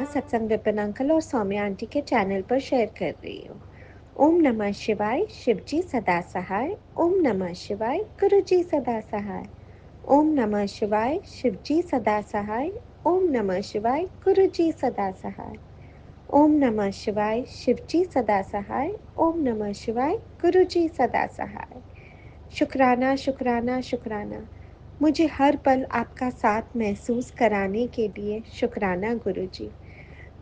सत्संग विपिन अंकल और सौम्या आंटी के चैनल पर शेयर कर रही हूँ। ओम नमः शिवाय, शिवजी सदा सहाय। ओम नमः शिवाय, गुरुजी सदा सहाय। ओम नमः शिवाय, शिवजी सदा सहाय। ओम नमः शिवाय, गुरुजी सदा सहाय। ओम नमः शिवाय, शिवजी सदा सहाय। ओम नमः शिवाय, गुरुजी सदा सहाय। शुक्राना शुक्राना शुक्राना, मुझे हर पल आपका साथ महसूस कराने के लिए शुक्राना गुरुजी।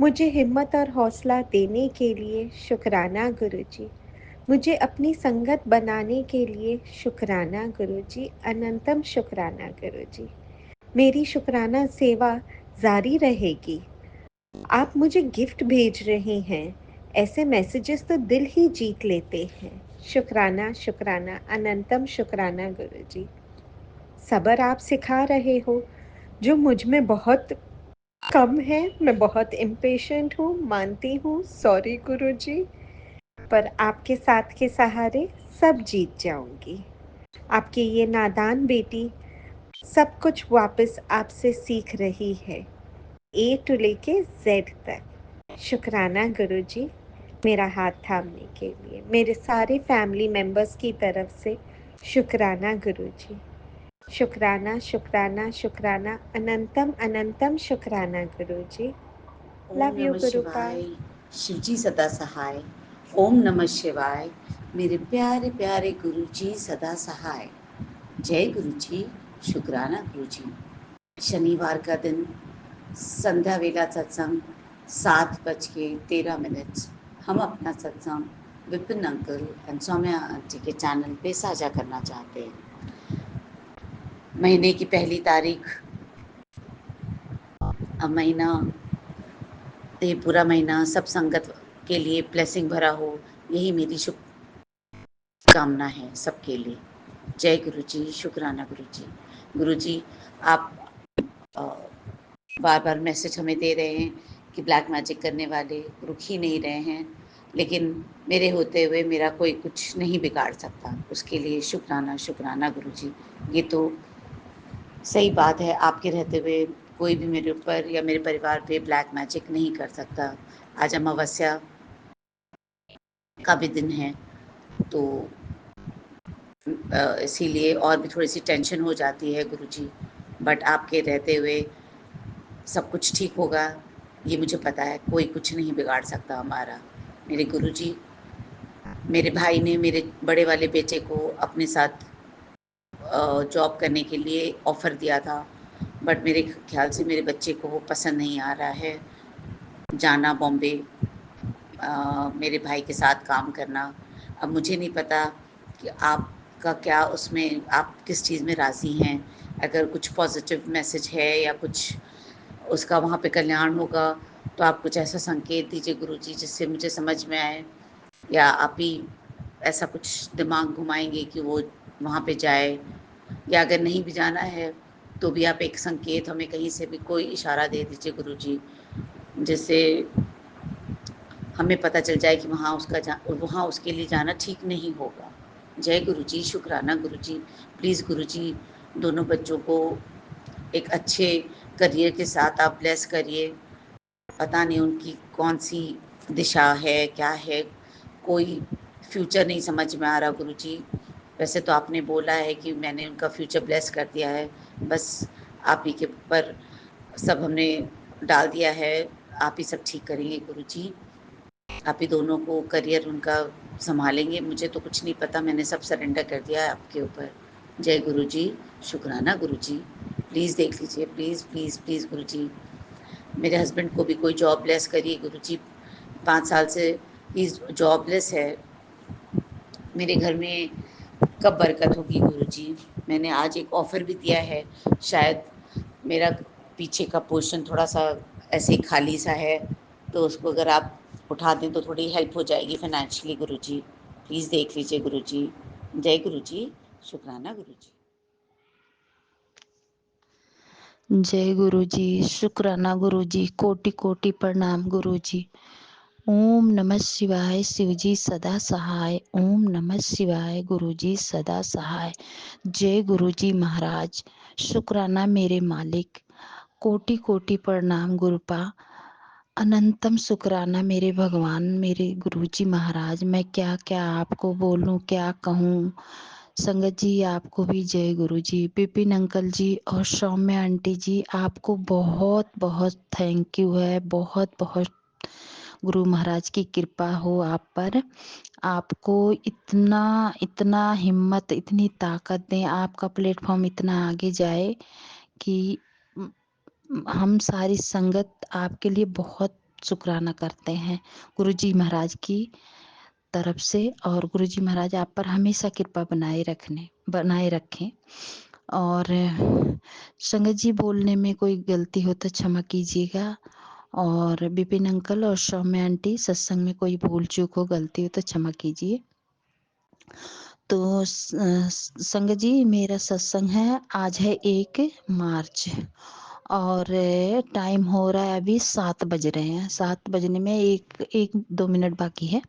मुझे हिम्मत और हौसला देने के लिए शुक्राना गुरुजी। मुझे अपनी संगत बनाने के लिए शुक्राना गुरुजी। अनंतम शुक्राना गुरुजी। मेरी शुक्राना सेवा जारी रहेगी। आप मुझे गिफ्ट भेज रहे हैं, ऐसे मैसेजेस तो दिल ही जीत लेते हैं। शुक्राना शुक्राना अनंतम शुक्राना गुरुजी। सब्र आप सिखा रहे हो, जो मुझ में बहुत कम है। मैं बहुत इम्पेशेंट हूँ, मानती हूँ, सॉरी गुरुजी। पर आपके साथ के सहारे सब जीत जाऊंगी। आपकी ये नादान बेटी सब कुछ वापस आपसे सीख रही है, ए टू लेके जेड तक। शुक्राना गुरुजी, मेरा हाथ थामने के लिए। मेरे सारे फैमिली मेंबर्स की तरफ से शुक्राना गुरुजी। शुक्राना शुक्राना शुक्राना अनंतम अनंतम शुक्राना गुरुजी। ओम लव यू नमः गुरुपाल। शिवाय, शिवजी सदा सहाय। ओम नमः शिवाय, मेरे प्यारे प्यारे गुरु जी सदा सहाय। जय गुरु जी, शुक्राना गुरु जी। शनिवार का दिन, संध्या वेला सत्संग 7:13। हम अपना सत्संग Vipin uncle and Saumya aunty के चैनल पे साझा करना चाहते हैं। महीने की पहली तारीख, अब महीना, ये पूरा महीना सब संगत के लिए ब्लेसिंग भरा हो, यही मेरी शुभकामना है सबके लिए। जय गुरु जी, शुक्राना गुरु जी। गुरु जी, आप बार बार मैसेज हमें दे रहे हैं कि ब्लैक मैजिक करने वाले रुक ही नहीं रहे हैं, लेकिन मेरे होते हुए मेरा कोई कुछ नहीं बिगाड़ सकता। उसके लिए शुक्राना शुक्राना गुरु जी। ये तो सही बात है, आपके रहते हुए कोई भी मेरे ऊपर या मेरे परिवार पे ब्लैक मैजिक नहीं कर सकता। आज अमावस्या का भी दिन है, तो इसीलिए और भी थोड़ी सी टेंशन हो जाती है गुरुजी। बट आपके रहते हुए सब कुछ ठीक होगा, ये मुझे पता है। कोई कुछ नहीं बिगाड़ सकता हमारा। मेरे गुरुजी, मेरे भाई ने मेरे बड़े वाले बेटे को अपने साथ जॉब करने के लिए ऑफ़र दिया था, बट मेरे ख्याल से मेरे बच्चे को वो पसंद नहीं आ रहा है जाना बॉम्बे, मेरे भाई के साथ काम करना। अब मुझे नहीं पता कि आपका क्या उसमें, आप किस चीज़ में राज़ी हैं। अगर कुछ पॉज़िटिव मैसेज है या कुछ उसका वहाँ पे कल्याण होगा, तो आप कुछ ऐसा संकेत दीजिए गुरुजी जिससे मुझे समझ में आए, या आप ही ऐसा कुछ दिमाग घुमाएँगे कि वो वहाँ पे जाए, या अगर नहीं भी जाना है तो भी आप एक संकेत हमें कहीं से भी कोई इशारा दे दीजिए गुरुजी, जिससे हमें पता चल जाए कि वहाँ उसके लिए जाना ठीक नहीं होगा। जय गुरुजी, शुक्राना गुरुजी। प्लीज़ गुरुजी, दोनों बच्चों को एक अच्छे करियर के साथ आप ब्लेस करिए। पता नहीं उनकी कौन-सी दिशा है, क्या है, कोई फ्यूचर नहीं समझ में आ रहा गुरुजी। वैसे तो आपने बोला है कि मैंने उनका फ्यूचर ब्लेस कर दिया है, बस आप ही के ऊपर सब हमने डाल दिया है, आप ही सब ठीक करेंगे गुरुजी। आप ही दोनों को करियर उनका सँभालेंगे। मुझे तो कुछ नहीं पता, मैंने सब सरेंडर कर दिया है आपके ऊपर। जय गुरुजी, शुक्राना गुरुजी। प्लीज़ देख लीजिए, प्लीज़ प्लीज़ प्लीज़ गुरुजी। मेरे हस्बैंड को भी कोई जॉबलेस करिए गुरुजी। 5 साल से ही जॉबलेस है। मेरे घर में कब बरकत होगी गुरुजी। मैंने आज एक ऑफ़र भी दिया है, शायद मेरा पीछे का पोर्शन थोड़ा-सा ऐसे ही खाली सा है, तो उसको अगर आप उठा दें तो थोड़ी हेल्प हो जाएगी फ़ाइनेंशियली गुरुजी। प्लीज़ देख लीजिए गुरुजी। जय गुरुजी, शुक्राना गुरुजी। जय गुरु जी, शुक्राना गुरु जी, कोटि कोटि प्रणाम गुरु जी। ओम नमः शिवाय, शिवजी सदा सहाय। ओम नमः शिवाय, गुरु जी सदा सहाय। जय गुरु जी महाराज, शुक्राना मेरे मालिक, कोटि कोटि प्रणाम गुरुपा। अनंतम शुक्राना मेरे भगवान, मेरे गुरुजी महाराज। मैं क्या-क्या आपको बोलूँ, क्या कहूँ? संगत जी आपको भी जय गुरुजी। विपिन अंकल जी और सौम्य आंटी जी आपको बहुत-बहुत थैंक यू है। बहुत-बहुत गुरु महाराज की कृपा हो आप पर। आपको इतना इतना हिम्मत, इतनी ताकत दें, आपका प्लेटफ़ॉर्म इतना आगे जाए कि हम सारी संगत आपके लिए बहुत शुक्राना करते हैं गुरुजी महाराज की तरफ से। और गुरुजी महाराज आप पर हमेशा कृपा बनाए रखें। और संगत जी बोलने में कोई गलती हो तो क्षमा कीजिएगा। और विपिन अंकल और सौम्य आंटी सत्संग में कोई भूल चूक हो, गलती हो तो क्षमा कीजिए। तो संगत जी मेरा सत्संग है, आज है 1 मार्च और टाइम हो रहा है अभी 7 बज रहे हैं। 7 बजने में 1-2 मिनट बाकी है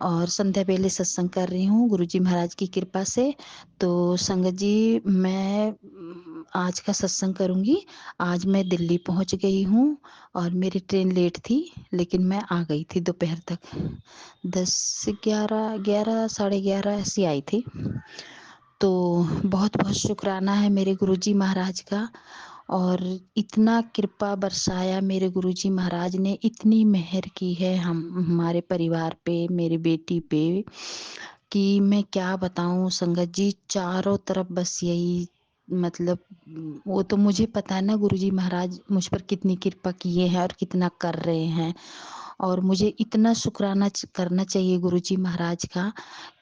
और संध्या बेले सत्संग कर रही हूँ गुरुजी महाराज की कृपा से। तो संगत जी मैं आज का सत्संग करूँगी। आज मैं दिल्ली पहुँच गई हूँ और मेरी ट्रेन लेट थी, लेकिन मैं आ गई थी दोपहर तक। 10-11 साढ़े 11 ऐसी आई थी। तो बहुत-बहुत शुक्राना है मेरे गुरुजी महाराज का। और इतना कृपा बरसाया मेरे गुरुजी महाराज ने, इतनी मेहर की है हमारे परिवार पे, मेरी बेटी पे, कि मैं क्या बताऊँ संगत जी। चारों तरफ बस यही मतलब वो तो मुझे पता है ना गुरुजी महाराज मुझ पर कितनी कृपा किए हैं और कितना कर रहे हैं। और मुझे इतना शुक्राना करना चाहिए गुरुजी महाराज का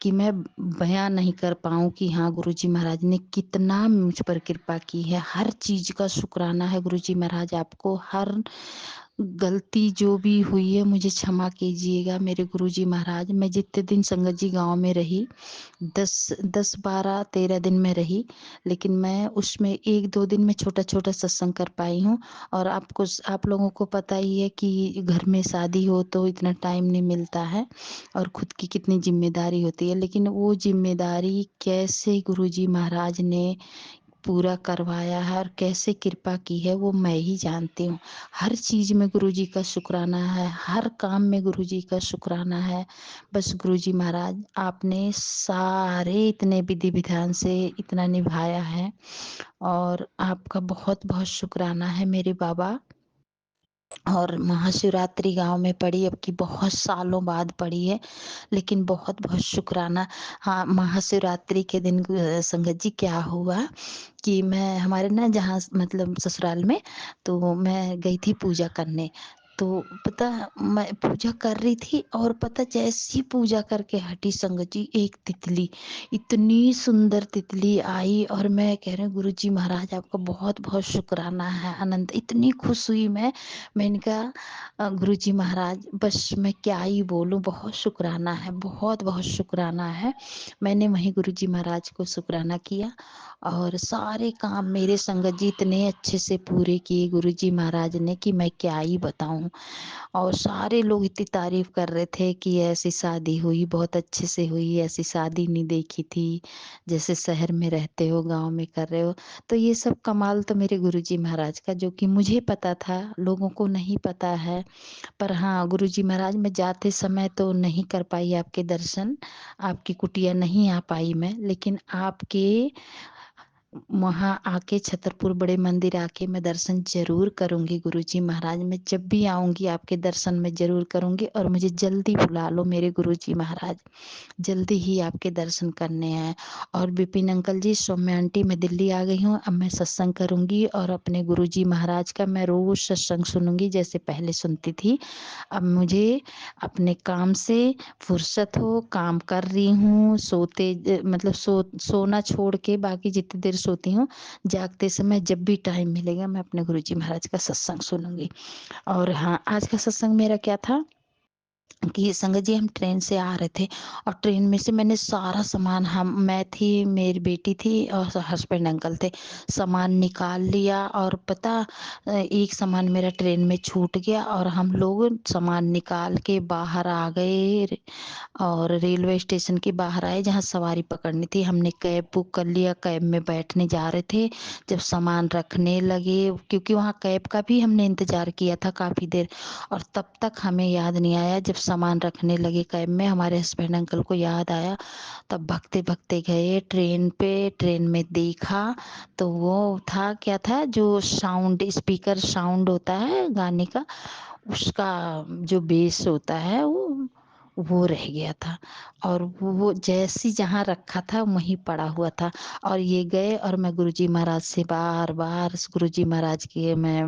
कि मैं बयां नहीं कर पाऊँ कि हाँ गुरुजी महाराज ने कितना मुझ पर कृपा की है। हर चीज का शुक्राना है गुरुजी महाराज आपको। हर गलती जो भी हुई है मुझे क्षमा कीजिएगा मेरे गुरुजी महाराज। मैं जितने दिन संगत जी गांव में रही, 10-12-13 दिन में रही, लेकिन मैं उसमें 1-2 दिन में छोटा-छोटा सत्संग कर पाई हूँ। और आप लोगों को पता ही है कि घर में शादी हो तो इतना टाइम नहीं मिलता है और खुद की कितनी ज़िम्मेदारी होती है। लेकिन वो ज़िम्मेदारी कैसे गुरुजी महाराज ने पूरा करवाया है और कैसे कृपा की है वो मैं ही जानती हूँ। हर चीज़ में गुरुजी का शुक्राना है, हर काम में गुरुजी का शुक्राना है। बस गुरुजी महाराज आपने सारे इतने विधि विधान से इतना निभाया है और आपका बहुत-बहुत शुक्राना है मेरे बाबा। और महाशिवरात्रि गाँव में पड़ी, अब की बहुत सालों बाद पड़ी है, लेकिन बहुत-बहुत शुक्राना। हाँ, महाशिवरात्रि के दिन संगत जी क्या हुआ कि मैं हमारे ना जहाँ मतलब ससुराल में, तो मैं गई थी पूजा करने। तो पता मैं पूजा कर रही थी और पता जैसी पूजा करके हटी संगत जी, एक तितली, इतनी सुंदर तितली आई और मैं कह रही हूँ गुरुजी महाराज आपका बहुत-बहुत शुक्राना है अनंत। इतनी खुश हुई मैंने कहा गुरुजी महाराज बस मैं क्या ही बोलूँ, बहुत शुक्राना है, बहुत-बहुत शुक्राना है। मैंने वहीं गुरुजी महाराज को शुक्राना किया और सारे काम मेरे संगत जी इतने अच्छे से पूरे किए गुरुजी महाराज ने कि मैं क्या ही बताऊँ। और सारे लोग इतनी तारीफ कर रहे थे कि ऐसी शादी हुई, बहुत अच्छे से हुई, ऐसी शादी नहीं देखी थी, जैसे शहर में रहते हो, गाँव में कर रहे हो। तो ये सब कमाल तो मेरे गुरुजी महाराज का, जो कि मुझे पता था, लोगों को नहीं पता है। पर हाँ, गुरुजी महाराज मैं जाते समय तो नहीं कर पाई आपके दर्शन, आपकी कुटिया नहीं आ पाई मैं, लेकिन आपके वहाँ आके छतरपुर बड़े मंदिर आके मैं दर्शन ज़रूर करूँगी गुरुजी महाराज। मैं जब भी आऊँगी आपके दर्शन मैं ज़रूर करूँगी और मुझे जल्दी बुला लो मेरे गुरुजी महाराज। जल्दी ही आपके दर्शन करने हैं। और विपिन अंकल जी, सौम्य आंटी मैं दिल्ली आ गई हूँ, अब मैं सत्संग करूँगी और अपने गुरुजी महाराज का मैं रोज़ सत्संग सुनूँगी जैसे पहले सुनती थी। अब मुझे अपने काम से फुर्सत हो, काम कर रही हूँ, मतलब सोना छोड़ के बाकी जितनी देर सोती हूँ, जागते समय जब भी टाइम मिलेगा मैं अपने गुरुजी महाराज का सत्संग सुनूँगी। और हाँ, आज का सत्संग मेरा क्या था कि संगत जी हम ट्रेन से आ रहे थे और ट्रेन में से मैंने सारा सामान मैं थी, मेरी बेटी थी और हस्बैंड अंकल थे। सामान निकाल लिया और पता एक सामान मेरा ट्रेन में छूट गया और हम लोग सामान निकाल के बाहर आ गए और रेलवे स्टेशन के बाहर आए जहाँ सवारी पकड़नी थी। हमने कैब बुक कर लिया, कैब में बैठने जा रहे थे। जब सामान रखने लगे, क्योंकि वहाँ कैब का भी हमने इंतज़ार किया था काफ़ी देर, और तब तक हमें याद नहीं आया। जब सामान रखने लगे कैब में, हमारे हस्बैंड अंकल को याद आया, तब भगते-भगते गए ट्रेन पे। ट्रेन में देखा तो वो था, क्या था, जो साउंड स्पीकर साउंड होता है गाने का, उसका जो बेस होता है वो रह गया था और वो जैसी जहाँ रखा था वहीं पड़ा हुआ था। और ये गए और मैं गुरुजी महाराज से बार-बार गुरुजी महाराज के मैं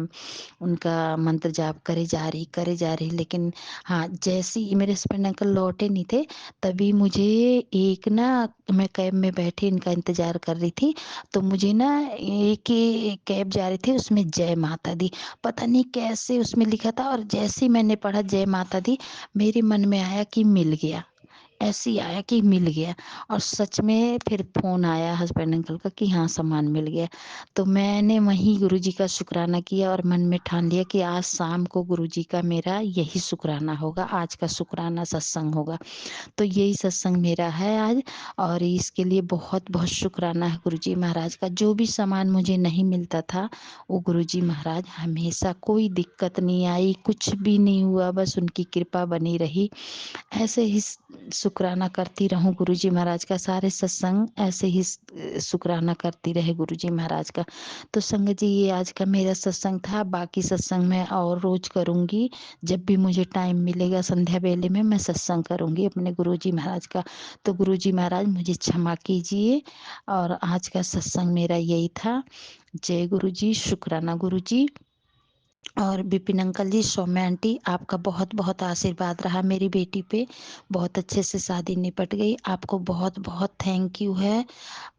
उनका मंत्र जाप करे जा रही, लेकिन हाँ, जैसे ही मेरे हस्बैंड अंकल लौटे नहीं थे, तभी मुझे एक ना, मैं कैब में बैठी इनका इंतज़ार कर रही थी, तो मुझे ना एक कैब जा रही थी, उसमें जय माता दी, पता नहीं कैसे उसमें लिखा था, और जैसे ही मैंने पढ़ा जय माता दी, मेरे मन में आया कि मिल गया। ऐसे ही आया कि मिल गया, और सच में फिर फ़ोन आया हस्बैंड अंकल का कि हाँ, सामान मिल गया। तो मैंने वहीं गुरुजी का शुक्राना किया और मन में ठान लिया कि आज शाम को गुरुजी का मेरा यही शुक्राना होगा, आज का शुक्राना सत्संग होगा। तो यही सत्संग मेरा है आज, और इसके लिए बहुत-बहुत शुक्राना है गुरुजी महाराज का। जो भी सामान मुझे नहीं मिलता था, वो गुरुजी महाराज हमेशा, कोई दिक्कत नहीं आई, कुछ भी नहीं हुआ, बस उनकी कृपा बनी रही। ऐसे ही शुक्राना करती रहूं गुरुजी महाराज का, सारे सत्संग ऐसे ही शुक्राना करती रहे गुरुजी महाराज का। तो संगत जी, ये आज का मेरा सत्संग था। बाकी सत्संग मैं और रोज करूंगी, जब भी मुझे टाइम मिलेगा संध्या बेले में मैं सत्संग करूंगी अपने गुरुजी महाराज का। तो गुरुजी महाराज मुझे क्षमा कीजिए, और आज का सत्संग मेरा यही था। जय गुरुजी, शुक्राना गुरुजी। और विपिन अंकल जी, सौम्या आंटी, आपका बहुत बहुत आशीर्वाद रहा मेरी बेटी पे, बहुत अच्छे से शादी निपट गई। आपको बहुत बहुत थैंक यू है।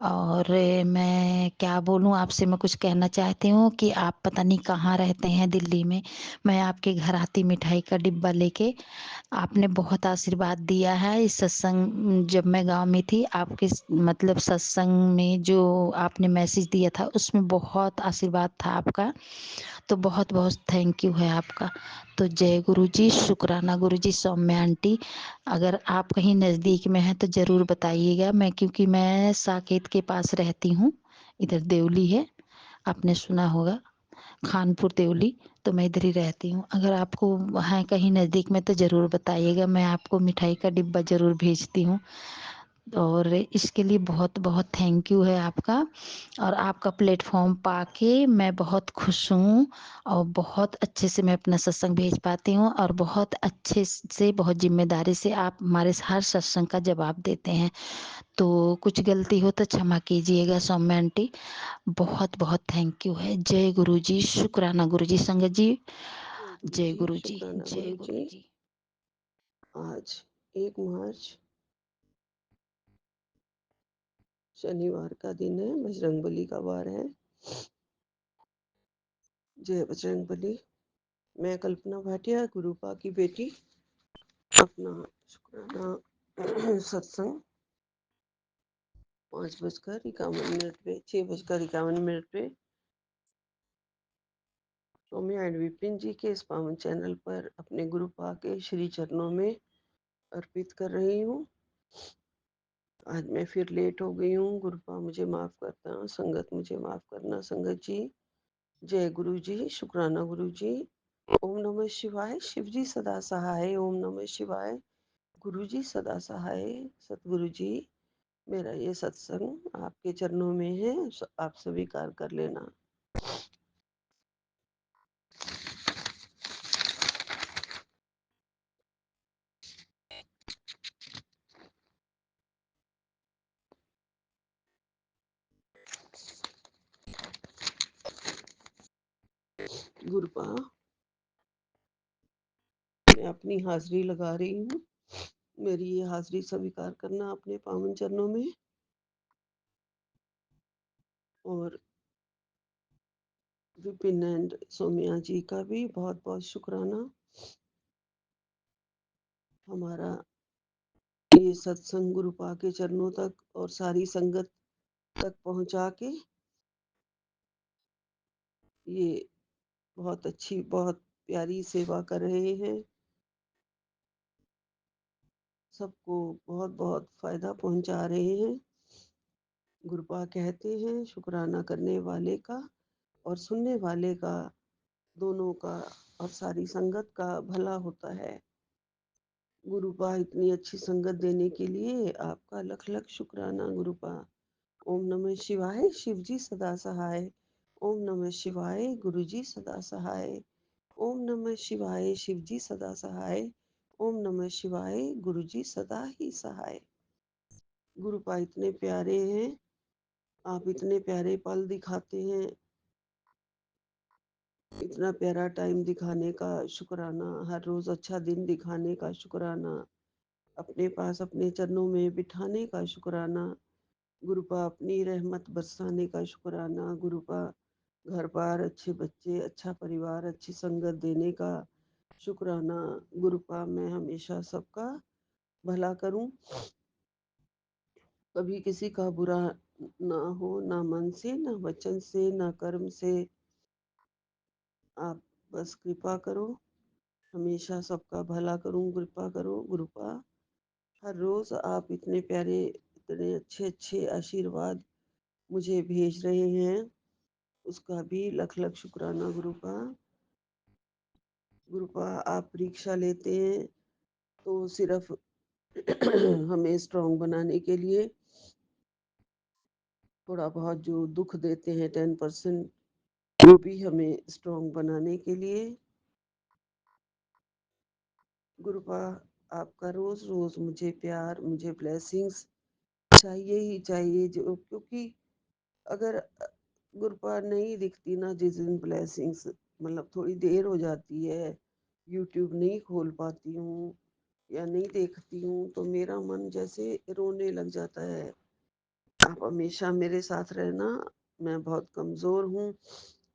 और मैं क्या बोलूँ आपसे, मैं कुछ कहना चाहती हूँ कि आप पता नहीं कहाँ रहते हैं दिल्ली में, मैं आपके घर आती मिठाई का डिब्बा लेके। आपने बहुत आशीर्वाद दिया है इस सत्संग, जब मैं गांव में थी आपके मतलब सत्संग में जो आपने मैसेज दिया था उसमें बहुत आशीर्वाद था आपका। तो बहुत बहुत थैंक यू है आपका। तो जय गुरु जी, शुक्राना गुरु जी। सौम्या आंटी, अगर आप कहीं नज़दीक में हैं तो ज़रूर बताइएगा। मैं, क्योंकि मैं साकेत के पास रहती हूँ, इधर देवली है, आपने सुना होगा, खानपुर देवली, तो मैं इधर ही रहती हूँ। अगर आपको है कहीं नज़दीक में तो ज़रूर बताइएगा, मैं आपको मिठाई का डिब्बा ज़रूर भेजती हूँ। और इसके लिए बहुत बहुत थैंक यू है आपका। और आपका प्लेटफॉर्म पाके मैं बहुत खुश हूँ, और बहुत अच्छे से मैं अपना सत्संग भेज पाती हूँ, और बहुत अच्छे से, बहुत जिम्मेदारी से आप हमारे हर सत्संग का जवाब देते हैं। तो कुछ गलती हो तो क्षमा कीजिएगा सौम्या आंटी। बहुत बहुत थैंक यू है। जय गुरु जी, शुक्राना गुरु जी। संगत जी, जय गुरु जय जी, गुरु जी, शुक्राना जय गुरु जी। गुरु जी। आज 1 मार्च शनिवार का दिन है, बजरंगबली का वार है। जय बजरंगबली। मैं कल्पना भाटिया, गुरुपा की बेटी, अपना शुक्राना सत्संग 5:51 पे, 6:51 पे सौम्या एंड विपिन जी के इस पावन चैनल पर अपने गुरुपा के श्री चरणों में अर्पित कर रही हूँ। आज मैं फिर लेट हो गई हूँ, गुरुपा मुझे माफ करना, संगत मुझे माफ करना। संगत जी, जय गुरु जी, शुक्राना गुरु जी। ओम नमः शिवाय, शिव जी सदा सहाय। ओम नमः शिवाय, गुरु जी सदा सहाय। सतगुरु जी, मेरा ये सत्संग आपके चरणों में है, आप स्वीकार कर लेना। गुरुपा, मैं अपनी हाजिरी लगा रही हूँ, मेरी ये हाजिरी स्वीकार करना अपने पावन चरणों में। और विपिन एंड सोमिया जी का भी बहुत बहुत शुक्राना। हमारा ये सत्संग गुरुपा के चरणों तक और सारी संगत तक पहुंचा के ये बहुत अच्छी, बहुत प्यारी सेवा कर रहे हैं। सबको बहुत बहुत फायदा पहुंचा रहे हैं। गुरुपा कहते हैं शुक्राना करने वाले का और सुनने वाले का, दोनों का और सारी संगत का भला होता है। गुरुपा इतनी अच्छी संगत देने के लिए आपका लख लख शुक्राना गुरुपा। ओम नमः शिवाय, शिव जी सदा सहाय। ओम नमः शिवाय, गुरु जी सदा सहाय। ओम नमः शिवाय, शिव जी सदा सहाय। ओम नमः शिवाय, गुरु जी सदा ही सहाय। गुरुपा इतने प्यारे हैं, आप इतने प्यारे पल दिखाते हैं, इतना प्यारा टाइम दिखाने का शुक्राना, हर रोज अच्छा दिन दिखाने का शुक्राना, अपने पास अपने चरणों में बिठाने का शुक्राना। गुरुपा अपनी रहमत बरसाने का शुक्राना। गुरुपा घर बार, अच्छे बच्चे, अच्छा परिवार, अच्छी संगत देने का शुक्राना। गुरुपा मैं हमेशा सबका भला करूं, कभी किसी का बुरा ना हो, ना मन से, ना वचन से, ना कर्म से। आप बस कृपा करो, हमेशा सबका भला करूं, कृपा करो गुरुपा। हर रोज आप इतने प्यारे, इतने अच्छे अच्छे आशीर्वाद मुझे भेज रहे हैं, उसका भी लख लख शुक्राना गुरुपा। गुरुपा आप परीक्षा लेते हैं तो सिर्फ हमें स्ट्रांग बनाने के लिए, थोड़ा बहुत जो दुख देते हैं 10%, वो भी हमें स्ट्रांग बनाने के लिए। गुरुपा आपका रोज रोज मुझे प्यार, मुझे ब्लेसिंग्स चाहिए ही चाहिए, जो क्योंकि अगर गुरुपा नहीं दिखती ना जिस दिन ब्लेसिंग्स, मतलब थोड़ी देर हो जाती है, यूट्यूब नहीं खोल पाती हूँ या नहीं देखती हूँ, तो मेरा मन जैसे रोने लग जाता है। आप हमेशा मेरे साथ रहना। मैं बहुत कमज़ोर हूँ,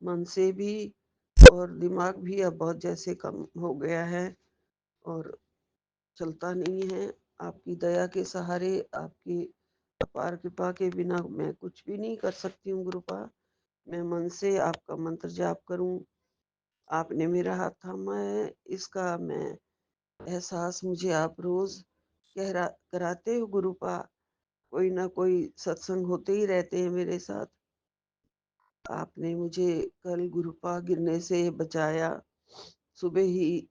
मन से भी और दिमाग भी अब बहुत जैसे कम हो गया है और चलता नहीं है। आपकी दया के सहारे, आपकी अपार कृपा के बिना मैं कुछ भी नहीं कर सकती हूँ गुरुपा। मैं मन से आपका मंत्र जाप करूं, आपने मेरा हाथ थामा है, इसका मैं एहसास मुझे आप रोज कराते हो गुरुपा। कोई ना कोई सत्संग होते ही रहते हैं मेरे साथ। आपने मुझे कल गुरुपा गिरने से बचाया। सुबह ही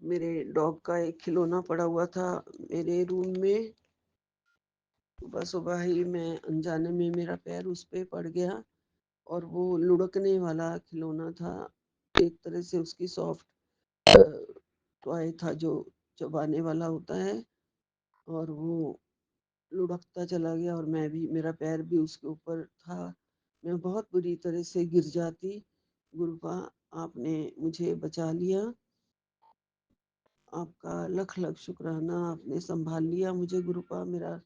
मेरे डॉग का एक खिलौना पड़ा हुआ था मेरे रूम में, सुबह सुबह ही मैं अनजाने में मेरा पैर उस पे पड़ गया और वो लुढ़कने वाला खिलौना था, एक तरह से उसकी सॉफ्ट टॉय था जो चबाने वाला होता है, और वो लुढ़कता चला गया और मैं भी, मेरा पैर भी उसके ऊपर था। मैं बहुत बुरी तरह से गिर जाती गुरुपा, आपने मुझे बचा लिया। आपका लख लख शुक्राना, आपने संभाल लिया मुझे गुरुपा। मेरा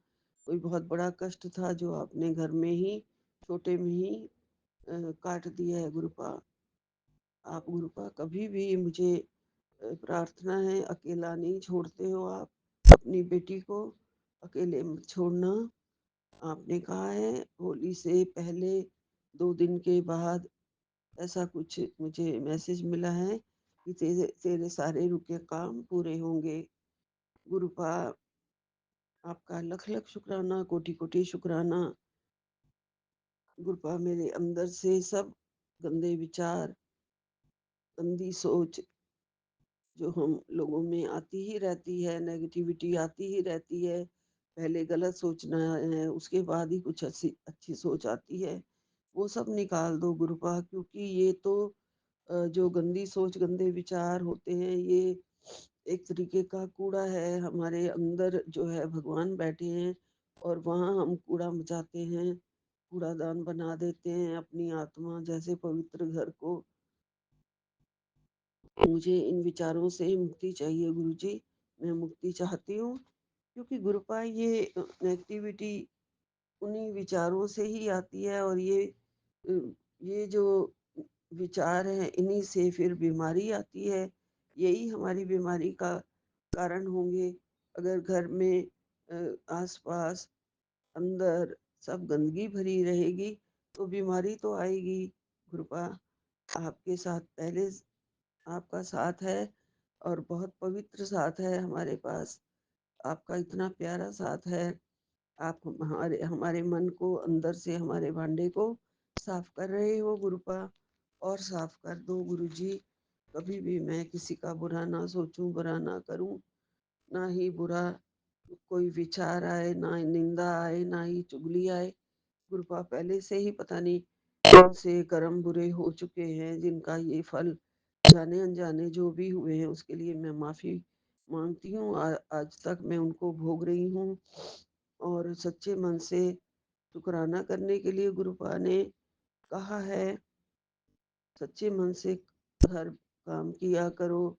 कोई बहुत बड़ा कष्ट था जो आपने घर में ही, छोटे में ही काट दिया है गुरुपा। आप गुरुपा कभी भी मुझे, प्रार्थना है, अकेला नहीं छोड़ते हो आप अपनी बेटी को, अकेले मत छोड़ना। आपने कहा है होली से पहले 2 दिन के बाद, ऐसा कुछ मुझे मैसेज मिला है कि तेरे तेरे सारे रुके काम पूरे होंगे। गुरुपा आपका लख लख शुक्राना, कोटि कोटि शुक्राना। गुरुपा मेरे अंदर से सब गंदे विचार, गंदी सोच जो हम लोगों में आती ही रहती है, नेगेटिविटी आती ही रहती है, पहले गलत सोचना है उसके बाद ही कुछ अच्छी अच्छी सोच आती है, वो सब निकाल दो गुरुपा। क्योंकि ये तो जो गंदी सोच, गंदे विचार होते हैं, ये एक तरीके का कूड़ा है हमारे अंदर, जो है भगवान बैठे हैं और वहाँ हम कूड़ा मचाते हैं, कूड़ादान बना देते हैं अपनी आत्मा जैसे पवित्र घर को। मुझे इन विचारों से मुक्ति चाहिए गुरुजी, मैं मुक्ति चाहती हूँ। क्योंकि गुरुपा ये नेगेटिविटी उन्हीं विचारों से ही आती है, और ये जो विचार हैं इन्हीं से फिर बीमारी आती है, यही हमारी बीमारी का कारण होंगे। अगर घर में आस-पास, अंदर सब गंदगी भरी रहेगी तो बीमारी तो आएगी। कृपा आपके साथ पहले आपका साथ है और बहुत पवित्र साथ है हमारे पास। आपका इतना प्यारा साथ है। आप हमारे हमारे मन को, अंदर से हमारे भांडे को साफ कर रहे हो गुरुपा, और साफ कर दो गुरुजी। कभी भी मैं किसी का बुरा ना सोचूं, बुरा ना करूं, ना ही बुरा कोई विचार आए, ना ही निंदा आए, ना ही चुगली आए। गुरुपा पहले से ही पता नहीं कौन से कर्म बुरे हो चुके हैं जिनका ये फल जाने अनजाने जो भी हुए हैं उसके लिए मैं माफी मांगती हूँ। आज तक मैं उनको भोग रही हूँ और सच्चे मन से शुक्राना करने के लिए गुरुपा ने कहा है। सच्चे मन से हर काम किया करो,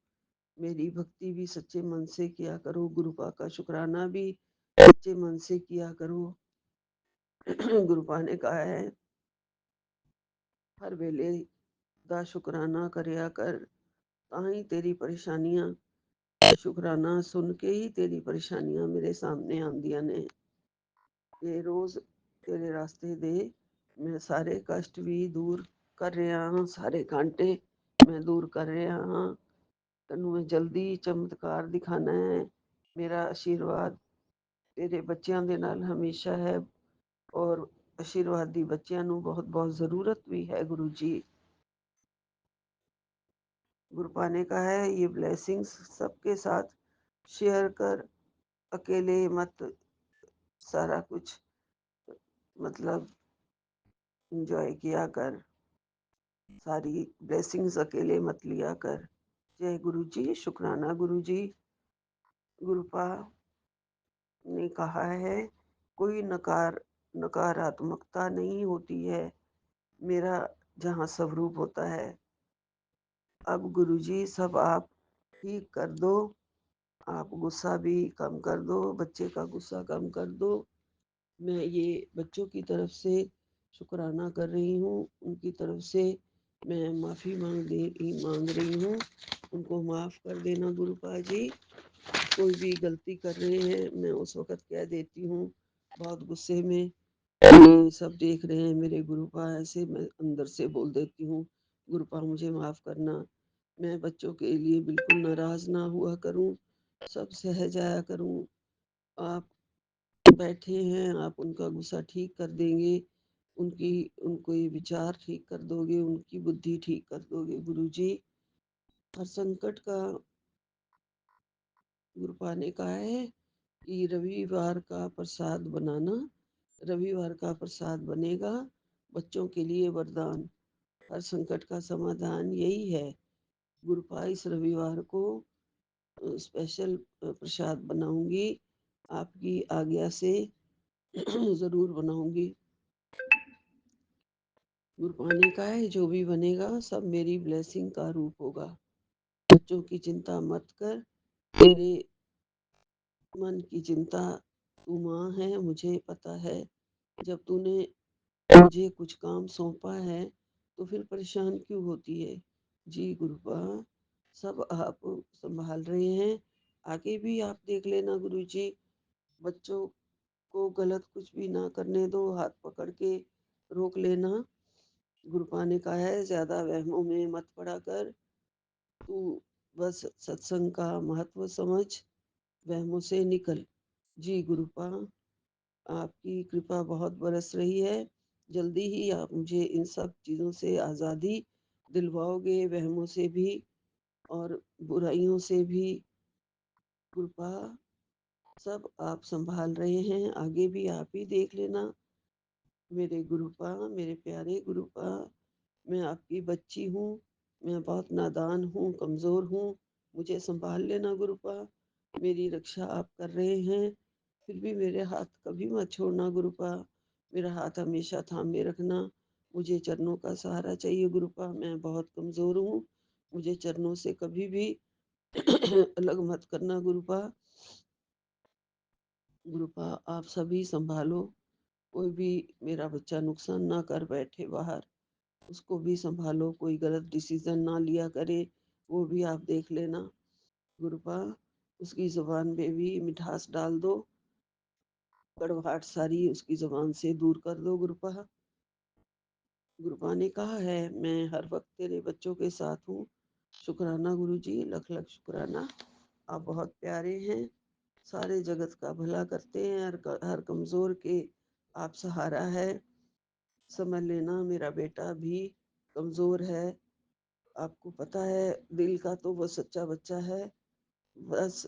मेरी भक्ति भी सच्चे मन से किया करो, गुरुपा का शुक्राना भी सच्चे मन से किया करो। गुरुपा ने कहा है हर वेले दा शुक्राना करया कर, ताही तेरी परेशानियां, शुक्राना सुन के ही तेरी परेशानियां मेरे सामने आंदियां ने। ये रोज तेरे रास्ते दे, मैं सारे कष्ट भी दूर कर रहा हाँ, सारे कांटे मैं दूर कर रहा हाँ। तैनू मैं जल्दी चमत्कार दिखाना है। मेरा आशीर्वाद तेरे ਬੱਚਿਆਂ ਦੇ ਨਾਲ ਹਮੇਸ਼ਾ ਹੈ और आशीर्वादी ਬੱਚਿਆਂ ਨੂੰ बहुत बहुत ज़रूरत भी है गुरु जी। गुरुपा ने कहा है ये ब्लेसिंग्स सबके साथ शेयर कर, अकेले मत सारा कुछ मतलब एंजॉय किया कर, सारी ब्लेसिंग्स अकेले मत लिया कर। जय गुरु जी। शुक्राना गुरु जी। गुरुपा ने कहा है कोई नकारात्मकता नहीं होती है, मेरा जहाँ स्वरूप होता है। अब गुरु जी सब आप ठीक कर दो, आप गुस्सा भी कम कर दो, बच्चे का गुस्सा कम कर दो। मैं ये बच्चों की तरफ से शुक्राना कर रही हूँ, उनकी तरफ से मैं माफ़ी मांग रही हूँ। उनको माफ़ कर देना गुरुपा जी। कोई भी गलती कर रहे हैं मैं उस वक़्त कह देती हूँ बहुत गुस्से में, ये सब देख रहे हैं मेरे गुरुपा, ऐसे मैं अंदर से बोल देती हूँ गुरुपा मुझे माफ़ करना। मैं बच्चों के लिए बिल्कुल नाराज़ ना हुआ करूँ, सब सह जाया करूँ। आप बैठे हैं, आप उनका गुस्सा ठीक कर देंगे, उनकी उनको ये विचार ठीक कर दोगे, उनकी बुद्धि ठीक कर दोगे गुरुजी। हर संकट का गुरुपा ने कहा है कि रविवार का प्रसाद बनाना, रविवार का प्रसाद बनेगा बच्चों के लिए वरदान, हर संकट का समाधान यही है। गुरुपा इस रविवार को स्पेशल प्रसाद बनाऊंगी, आपकी आज्ञा से ज़रूर बनाऊंगी। गुरुपा ने कहा है जो भी बनेगा सब मेरी ब्लेसिंग का रूप होगा। बच्चों की चिंता मत कर, तेरे मन की चिंता, तू माँ है मुझे पता है। जब तूने मुझे कुछ काम सौंपा है तो फिर परेशान क्यों होती है। जी गुरुपा सब आप संभाल रहे हैं, आगे भी आप देख लेना गुरु जी। बच्चों को गलत कुछ भी ना करने दो, हाथ पकड़ के रोक लेना। गुरुपा ने कहा है ज़्यादा वहमों में मत पड़ा कर, तू बस सत्संग का महत्व समझ, वहमों से निकल। जी गुरुपा आपकी कृपा बहुत बरस रही है, जल्दी ही आप मुझे इन सब चीज़ों से आज़ादी दिलवाओगे, वहमों से भी और बुराइयों से भी। कृपा सब आप संभाल रहे हैं, आगे भी आप ही देख लेना। मेरे गुरुपा, मेरे प्यारे गुरुपा, मैं आपकी बच्ची हूँ, मैं बहुत नादान हूँ, कमज़ोर हूँ, मुझे संभाल लेना गुरुपा। मेरी रक्षा आप कर रहे हैं, फिर भी मेरे हाथ कभी मत छोड़ना गुरुपा, मेरा हाथ हमेशा थामे रखना। मुझे चरणों का सहारा चाहिए गुरुपा, मैं बहुत कमज़ोर हूँ, मुझे चरणों से कभी भी अलग मत करना गुरुपा। गुरुपा आप सभी संभालो, कोई भी मेरा बच्चा नुकसान ना कर बैठे बाहर, उसको भी संभालो, कोई गलत डिसीजन ना लिया करे, वो भी आप देख लेना गुरुपा। उसकी ज़ुबान में भी मिठास डाल दो, कड़वाहट सारी उसकी ज़ुबान से दूर कर दो गुरुपा। गुरुपा ने कहा है, मैं हर वक्त तेरे बच्चों के साथ हूँ। शुक्राना गुरुजी, लख लख शुक्राना। आप बहुत प्यारे हैं, सारे जगत का भला करते हैं, हर कमज़ोर के आप सहारा है। समझ लेना मेरा बेटा भी कमज़ोर है, आपको पता है, दिल का तो वो सच्चा बच्चा है, बस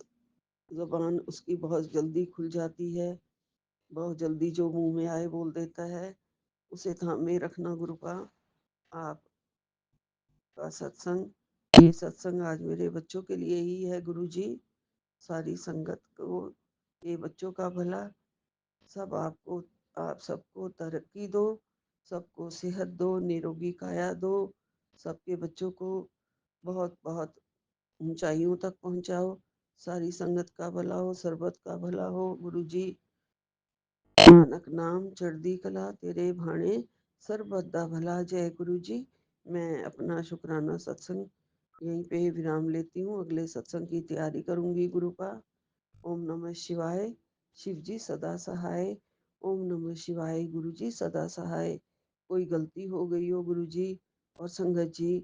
ज़बान उसकी बहुत जल्दी खुल जाती है, बहुत जल्दी जो मुंह में आए बोल देता है। उसे थामे रखना गुरुपा। आपका सत्संग, ये सत्संग आज मेरे बच्चों के लिए ही है गुरुजी। सारी संगत को, ये बच्चों का भला, सब आपको, आप सबको तरक्की दो, सबको सेहत दो, निरोगी काया दो, सबके बच्चों को बहुत बहुत ऊंचाइयों तक पहुंचाओ। सारी संगत का भला हो, सरबत का भला हो गुरुजी। नानक नाम चढ़दी कला, तेरे भाणे सरबत दा भला। जय गुरुजी। मैं अपना शुक्राना सत्संग यहीं पे विराम लेती हूँ, अगले सत्संग की तैयारी करूंगी गुरुपा। ओम नमः शिवाय। शिव जी सदा सहाय। ओम नमः शिवाय। गुरु जी सदा सहाय। कोई गलती हो गई हो गुरु जी और संगत जी,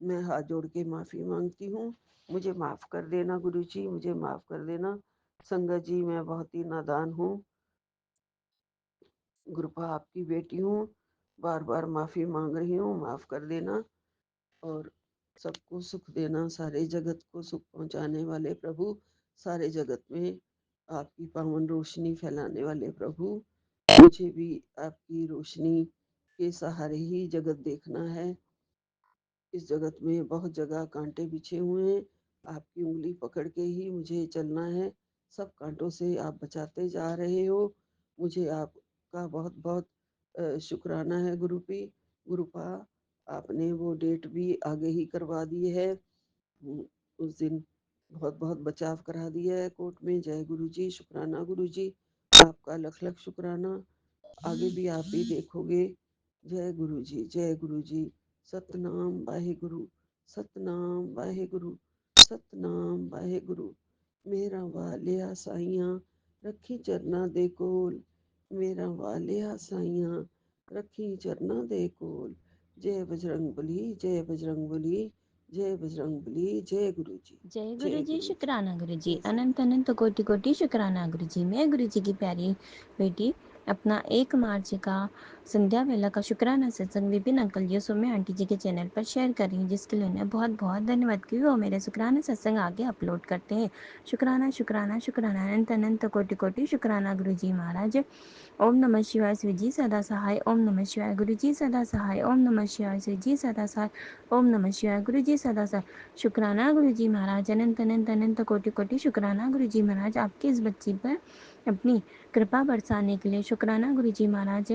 मैं हाथ जोड़ के माफ़ी मांगती हूँ। मुझे माफ़ कर देना गुरु जी, मुझे माफ़ कर देना। संगत जी, मैं बहुत ही नादान हूँ, गुरुपा आपकी बेटी हूँ, बार बार माफ़ी मांग रही हूँ, माफ़ कर देना। और सबको सुख देना, सारे जगत को सुख पहुंचाने वाले प्रभु, सारे जगत में आपकी पावन रोशनी फैलाने वाले प्रभु, मुझे भी आपकी रोशनी के सहारे ही जगत देखना है। इस जगत में बहुत जगह कांटे बिछे हुए हैं, आपकी उंगली पकड़ के ही मुझे चलना है। सब कांटों से आप बचाते जा रहे हो, मुझे आपका बहुत बहुत शुक्राना है गुरुपा। आपने वो डेट भी आगे ही करवा दी है, उस दिन बहुत बहुत बचाव करा दिया है कोर्ट में। जय गुरु जी, शुक्राना गुरु जी, आपका लख लख शुक्राना। आगे भी आप ही देखोगे। जय गुरु जी, जय गुरु जी। सतनाम वाहे गुरु, सतनाम वाहे गुरु, सतनाम वाहे गुरु। मेरा वालिया साइया रखी चरना दे कोल, मेरा वालिया साइया रखी चरना दे कोल। जय बजरंग बली, जय बजरंग बली, जय बजरंग बली। जय गुरु जी, जय गुरु जय जी, गुरु जी, शुक्राना गुरु जी, जय अनंत सतनाम। अनंत कोटि कोटि शुक्राना गुरु जी। मैं गुरु जी की प्यारी बेटी अपना 1 मार्च का संध्या वेला का शुक्राना सत्संग विपिन अंकल जी सौम्या आंटी जी के चैनल पर शेयर कर रही हूँ, जिसके लिए उन्हें बहुत बहुत धन्यवाद, क्योंकि वो मेरे शुक्राना सत्संग आगे अपलोड करते हैं। शुक्राना शुक्राना शुक्राना, अनंत अनंत कोटि कोटि शुक्राना गुरु जी महाराज। ओम नमः शिवाय, शिवजी सदा सहाय। ओम नमः शिवाय, गुरुजी सदा सहाय। ओम नमः शिवाय, शिवजी सदा सहाय। ओम नमः शिवाय, गुरुजी सदा सहाय। शुक्राना गुरुजी महाराज, अनंत अनंत अनंत कोटि कोटि शुक्राना गुरुजी महाराज, आपकी इस बच्ची पर अपनी कृपा बरसाने के लिए। शुक्राना गुरुजी महाराज,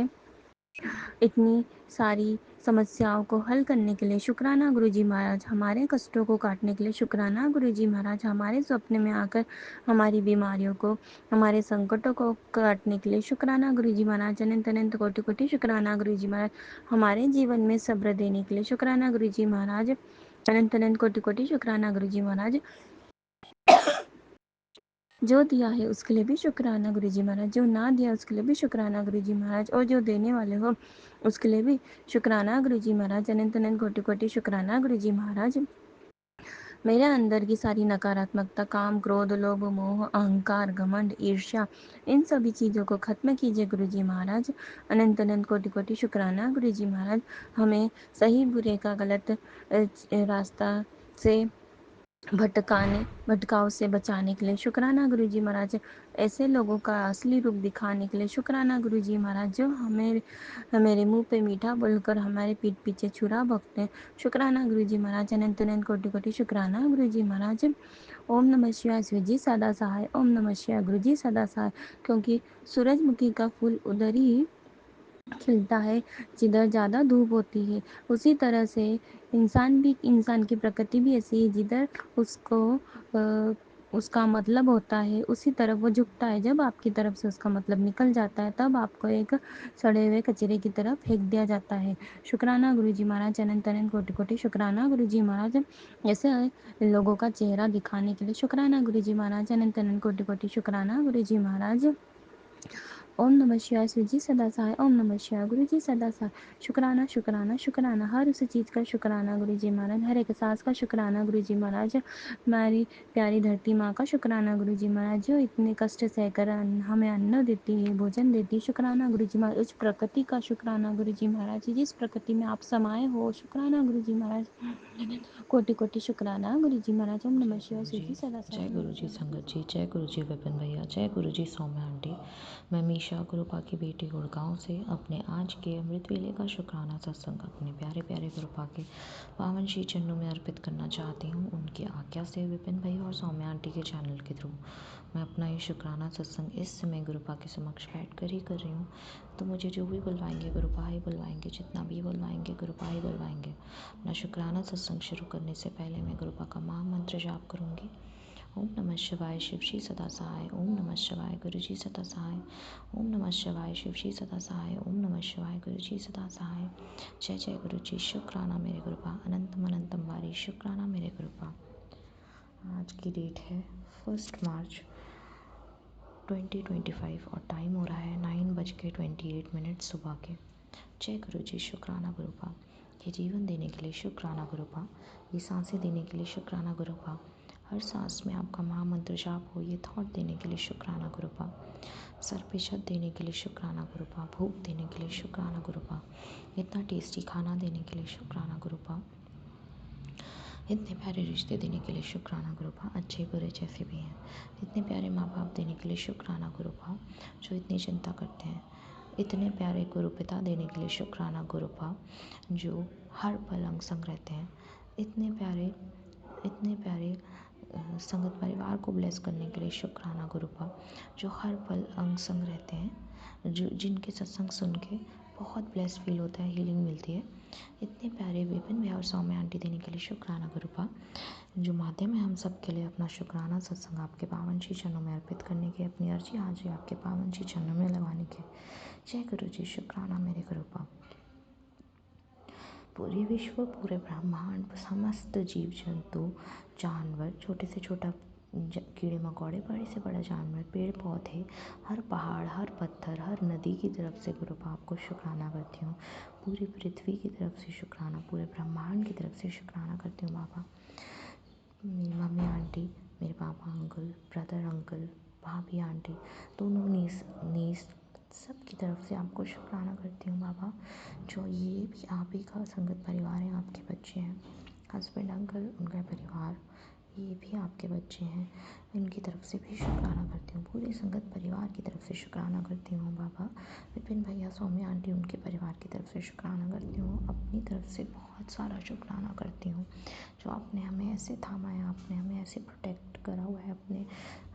इतनी सारी समस्याओं को हल करने के लिए। शुक्राना गुरुजी महाराज, हमारे कष्टों को काटने के लिए। शुक्राना गुरुजी महाराज, हमारे स्वप्न में आकर हमारी बीमारियों को, हमारे संकटों को काटने के लिए। शुक्राना गुरुजी महाराज, अनंत अनंत कोटि कोटि शुक्राना गुरुजी महाराज, हमारे जीवन में सब्र देने के लिए। शुक्राना गुरुजी महाराज, अनंत अनंत कोटि कोटि शुक्राना गुरुजी महाराज। जो दिया है उसके लिए भी शुक्राना गुरुजी महाराज, जो ना दिया उसके लिए भी शुक्राना गुरुजी महाराज, और जो देने वाले हो उसके लिए भी शुक्राना गुरुजी महाराज। अनंत अनंत कोटि कोटि शुक्राना गुरुजी महाराज। मेरे अंदर की सारी नकारात्मकता, काम, क्रोध, लोभ, मोह, अहंकार, घमंड, ईर्ष्या, इन सभी चीज़ों को खत्म कीजिए गुरुजी महाराज। अनंत अनंत कोटि कोटि शुक्राना गुरुजी महाराज। हमें सही बुरे का गलत रास्ता से भटकाव से बचाने के लिए। शुक्राना गुरुजी महाराज। ऐसे लोगों का असली रूप दिखाने के लिए। शुक्राना गुरुजी महाराज, जो हमें मेरे मुंह पे मीठा बोलकर हमारे पीठ पीछे छुरा भोंकते हैं। शुक्राना गुरुजी महाराज, अनंत अनंत कोटि कोटि शुक्राना गुरुजी महाराज। ओम नमः शिवाय, शिवजी सदा सहाय। ओम नमः शिवाय, गुरुजी सदा सहाय। क्योंकि सूरजमुखी का फूल उधर ही खिलता है जिधर ज़्यादा धूप होती है। उसी तरह से इंसान की प्रकृति भी ऐसी है, जिधर उसको उसका मतलब होता है उसी तरफ वो झुकता है। जब आपकी तरफ से उसका मतलब निकल जाता है तब आपको एक सड़े हुए कचरे की तरफ फेंक दिया जाता है। शुक्राना गुरुजी महाराज, अनंत अनंत कोटि कोटि शुक्राना गुरुजी महाराज। ऐसे लोगों का चेहरा दिखाने के लिए शुक्राना गुरुजी महाराज, अनंत अनंत कोटि कोटि शुक्राना गुरुजी महाराज। ओम नमः शिवाय शिवजी सदा सहाय, ओम नमः शिवाय गुरुजी सदा सहाय। शुक्राना शुक्राना शुक्राना, हर उस चीज़ का शुक्राना गुरुजी महाराज, हर एक सांस का शुक्राना गुरुजी महाराज। हमारी प्यारी धरती माँ का शुक्राना गुरुजी महाराज, जो इतने कष्ट सहकर हमें अन्न देती है, भोजन देती है। शुक्राना गुरुजी महाराज। उस प्रकृति का शुक्राना गुरुजी महाराज, जिस प्रकृति में आप समाये हो। शुक्राना गुरुजी महाराज, कोटि कोटि शुक्राना गुरुजी महाराज। ओम नमः जय शिवाय गुरु जी, शिवजी सदा जय सहाय। गुरु जी संगत जी, जय गुरु जी विपिन भैया, जय गुरु जी सौम्या आंटी। मैं मीशा गुरुपा की बेटी गुड़गांव से अपने आज के अमृत वेले का शुक्राना सत्संग अपने प्यारे प्यारे गुरुपा के पावन श्री चरणों में अर्पित करना चाहती हूँ। उनकी आज्ञा से विपिन भैया और सौम्या आंटी के चैनल के थ्रू मैं अपना ये शुक्राना सत्संग इस समय गुरुपा के समक्ष बैठ कर ही कर रही हूँ। तो मुझे जो भी बुलवाएंगे गुरुपा ही बुलवाएंगे, जितना भी बुलवाएंगे गुरुपा ही बुलवाएंगे। अपना शुक्राना सत्संग शुरू करने से पहले मैं गुरुपा का महामंत्र जाप करूँगी। ओम नमः शिवाय शिवजी सदा सहाय, ओम नमः शिवाय गुरुजी सदा सहाय, ओम नमः शिवाय शिवजी सदा सहाय, ओम नमः शिवाय गुरुजी सदा सहाय। जय जय गुरुजी, शुक्राना मेरे गुरुपा, अनंतम अनंतम वारी शुक्राना मेरे गुरुपा। आज की डेट है 1 मार्च 2025 और टाइम हो रहा है 9:28 सुबह के। जय गुरुजी, शुक्राना गुरुपा। ये जीवन देने के लिए शुक्राना गुरुपा, ये सांसें देने के लिए शुक्राना गुरुपा, हर सांस में आपका महामंत्र जाप हो, ये थॉट देने के लिए शुक्राना गुरुपा, सर पे छत देने के लिए शुक्राना गुरुपा, भूख देने के लिए शुक्राना गुरुपा, इतना टेस्टी खाना देने के लिए शुक्राना गुरुपा, इतने प्यारे रिश्ते देने के लिए शुक्राना गुरुपा, अच्छे बुरे जैसे भी हैं, इतने प्यारे माँ बाप देने के लिए शुक्राना गुरुपा, जो इतनी चिंता करते हैं, इतने प्यारे गुरु पिता देने के लिए शुक्राना गुरुपा, जो हर पल अंग संग रहते हैं, इतने प्यारे संगत परिवार को ब्लेस करने के लिए शुक्राना गुरुपा, जो हर पल अंग संग रहते हैं, जो जिनके सत्संग सुन के बहुत ब्लेस फील होता है, हीलिंग मिलती है। इतने प्यारे विपिन भैया और सौम्या आंटी देने के लिए शुक्राना गुरुपा, जो माध्यम है हम सब के लिए अपना शुक्राना सत्संग आपके पावन श्री चरणों में अर्पित करने के, अपनी अर्जी हाजिरी आपके पावन श्री चरणों में लगाने के। जय गुरु जी, शुक्राना मेरे गुरुपा। पूरे विश्व, पूरे ब्रह्मांड, समस्त जीव जंतु, जानवर, छोटे से छोटा कीड़े मकोड़े, बड़े से बड़ा जानवर, पेड़ पौधे, हर पहाड़, हर पत्थर, हर नदी की तरफ से गुरुपा आपको शुक्राना करती हूँ। पूरी पृथ्वी की तरफ से शुक्राना, पूरे ब्रह्मांड की तरफ से शुक्राना करती हूँ बाबा। मेरी मम्मी आंटी, मेरे पापा अंकल, ब्रदर अंकल, भाभी आंटी, दोनों नीस सब की तरफ से आपको शुक्राना करती हूँ बाबा। जो ये भी आप ही का संगत परिवार है, आपके बच्चे हैं, हस्बैंड अंकल, उनका परिवार, ये भी आपके बच्चे हैं, इनकी तरफ से भी शुक्राना करती हूँ। पूरे संगत परिवार की तरफ से शुक्राना करती हूँ बाबा। विपिन भैया, सौम्या आंटी, उनके परिवार की तरफ से शुक्राना करती हूँ। अपनी तरफ से बहुत सारा शुक्राना करती हूँ, जो आपने हमें ऐसे थामा है, आपने हमें ऐसे प्रोटेक्ट करा हुआ है अपने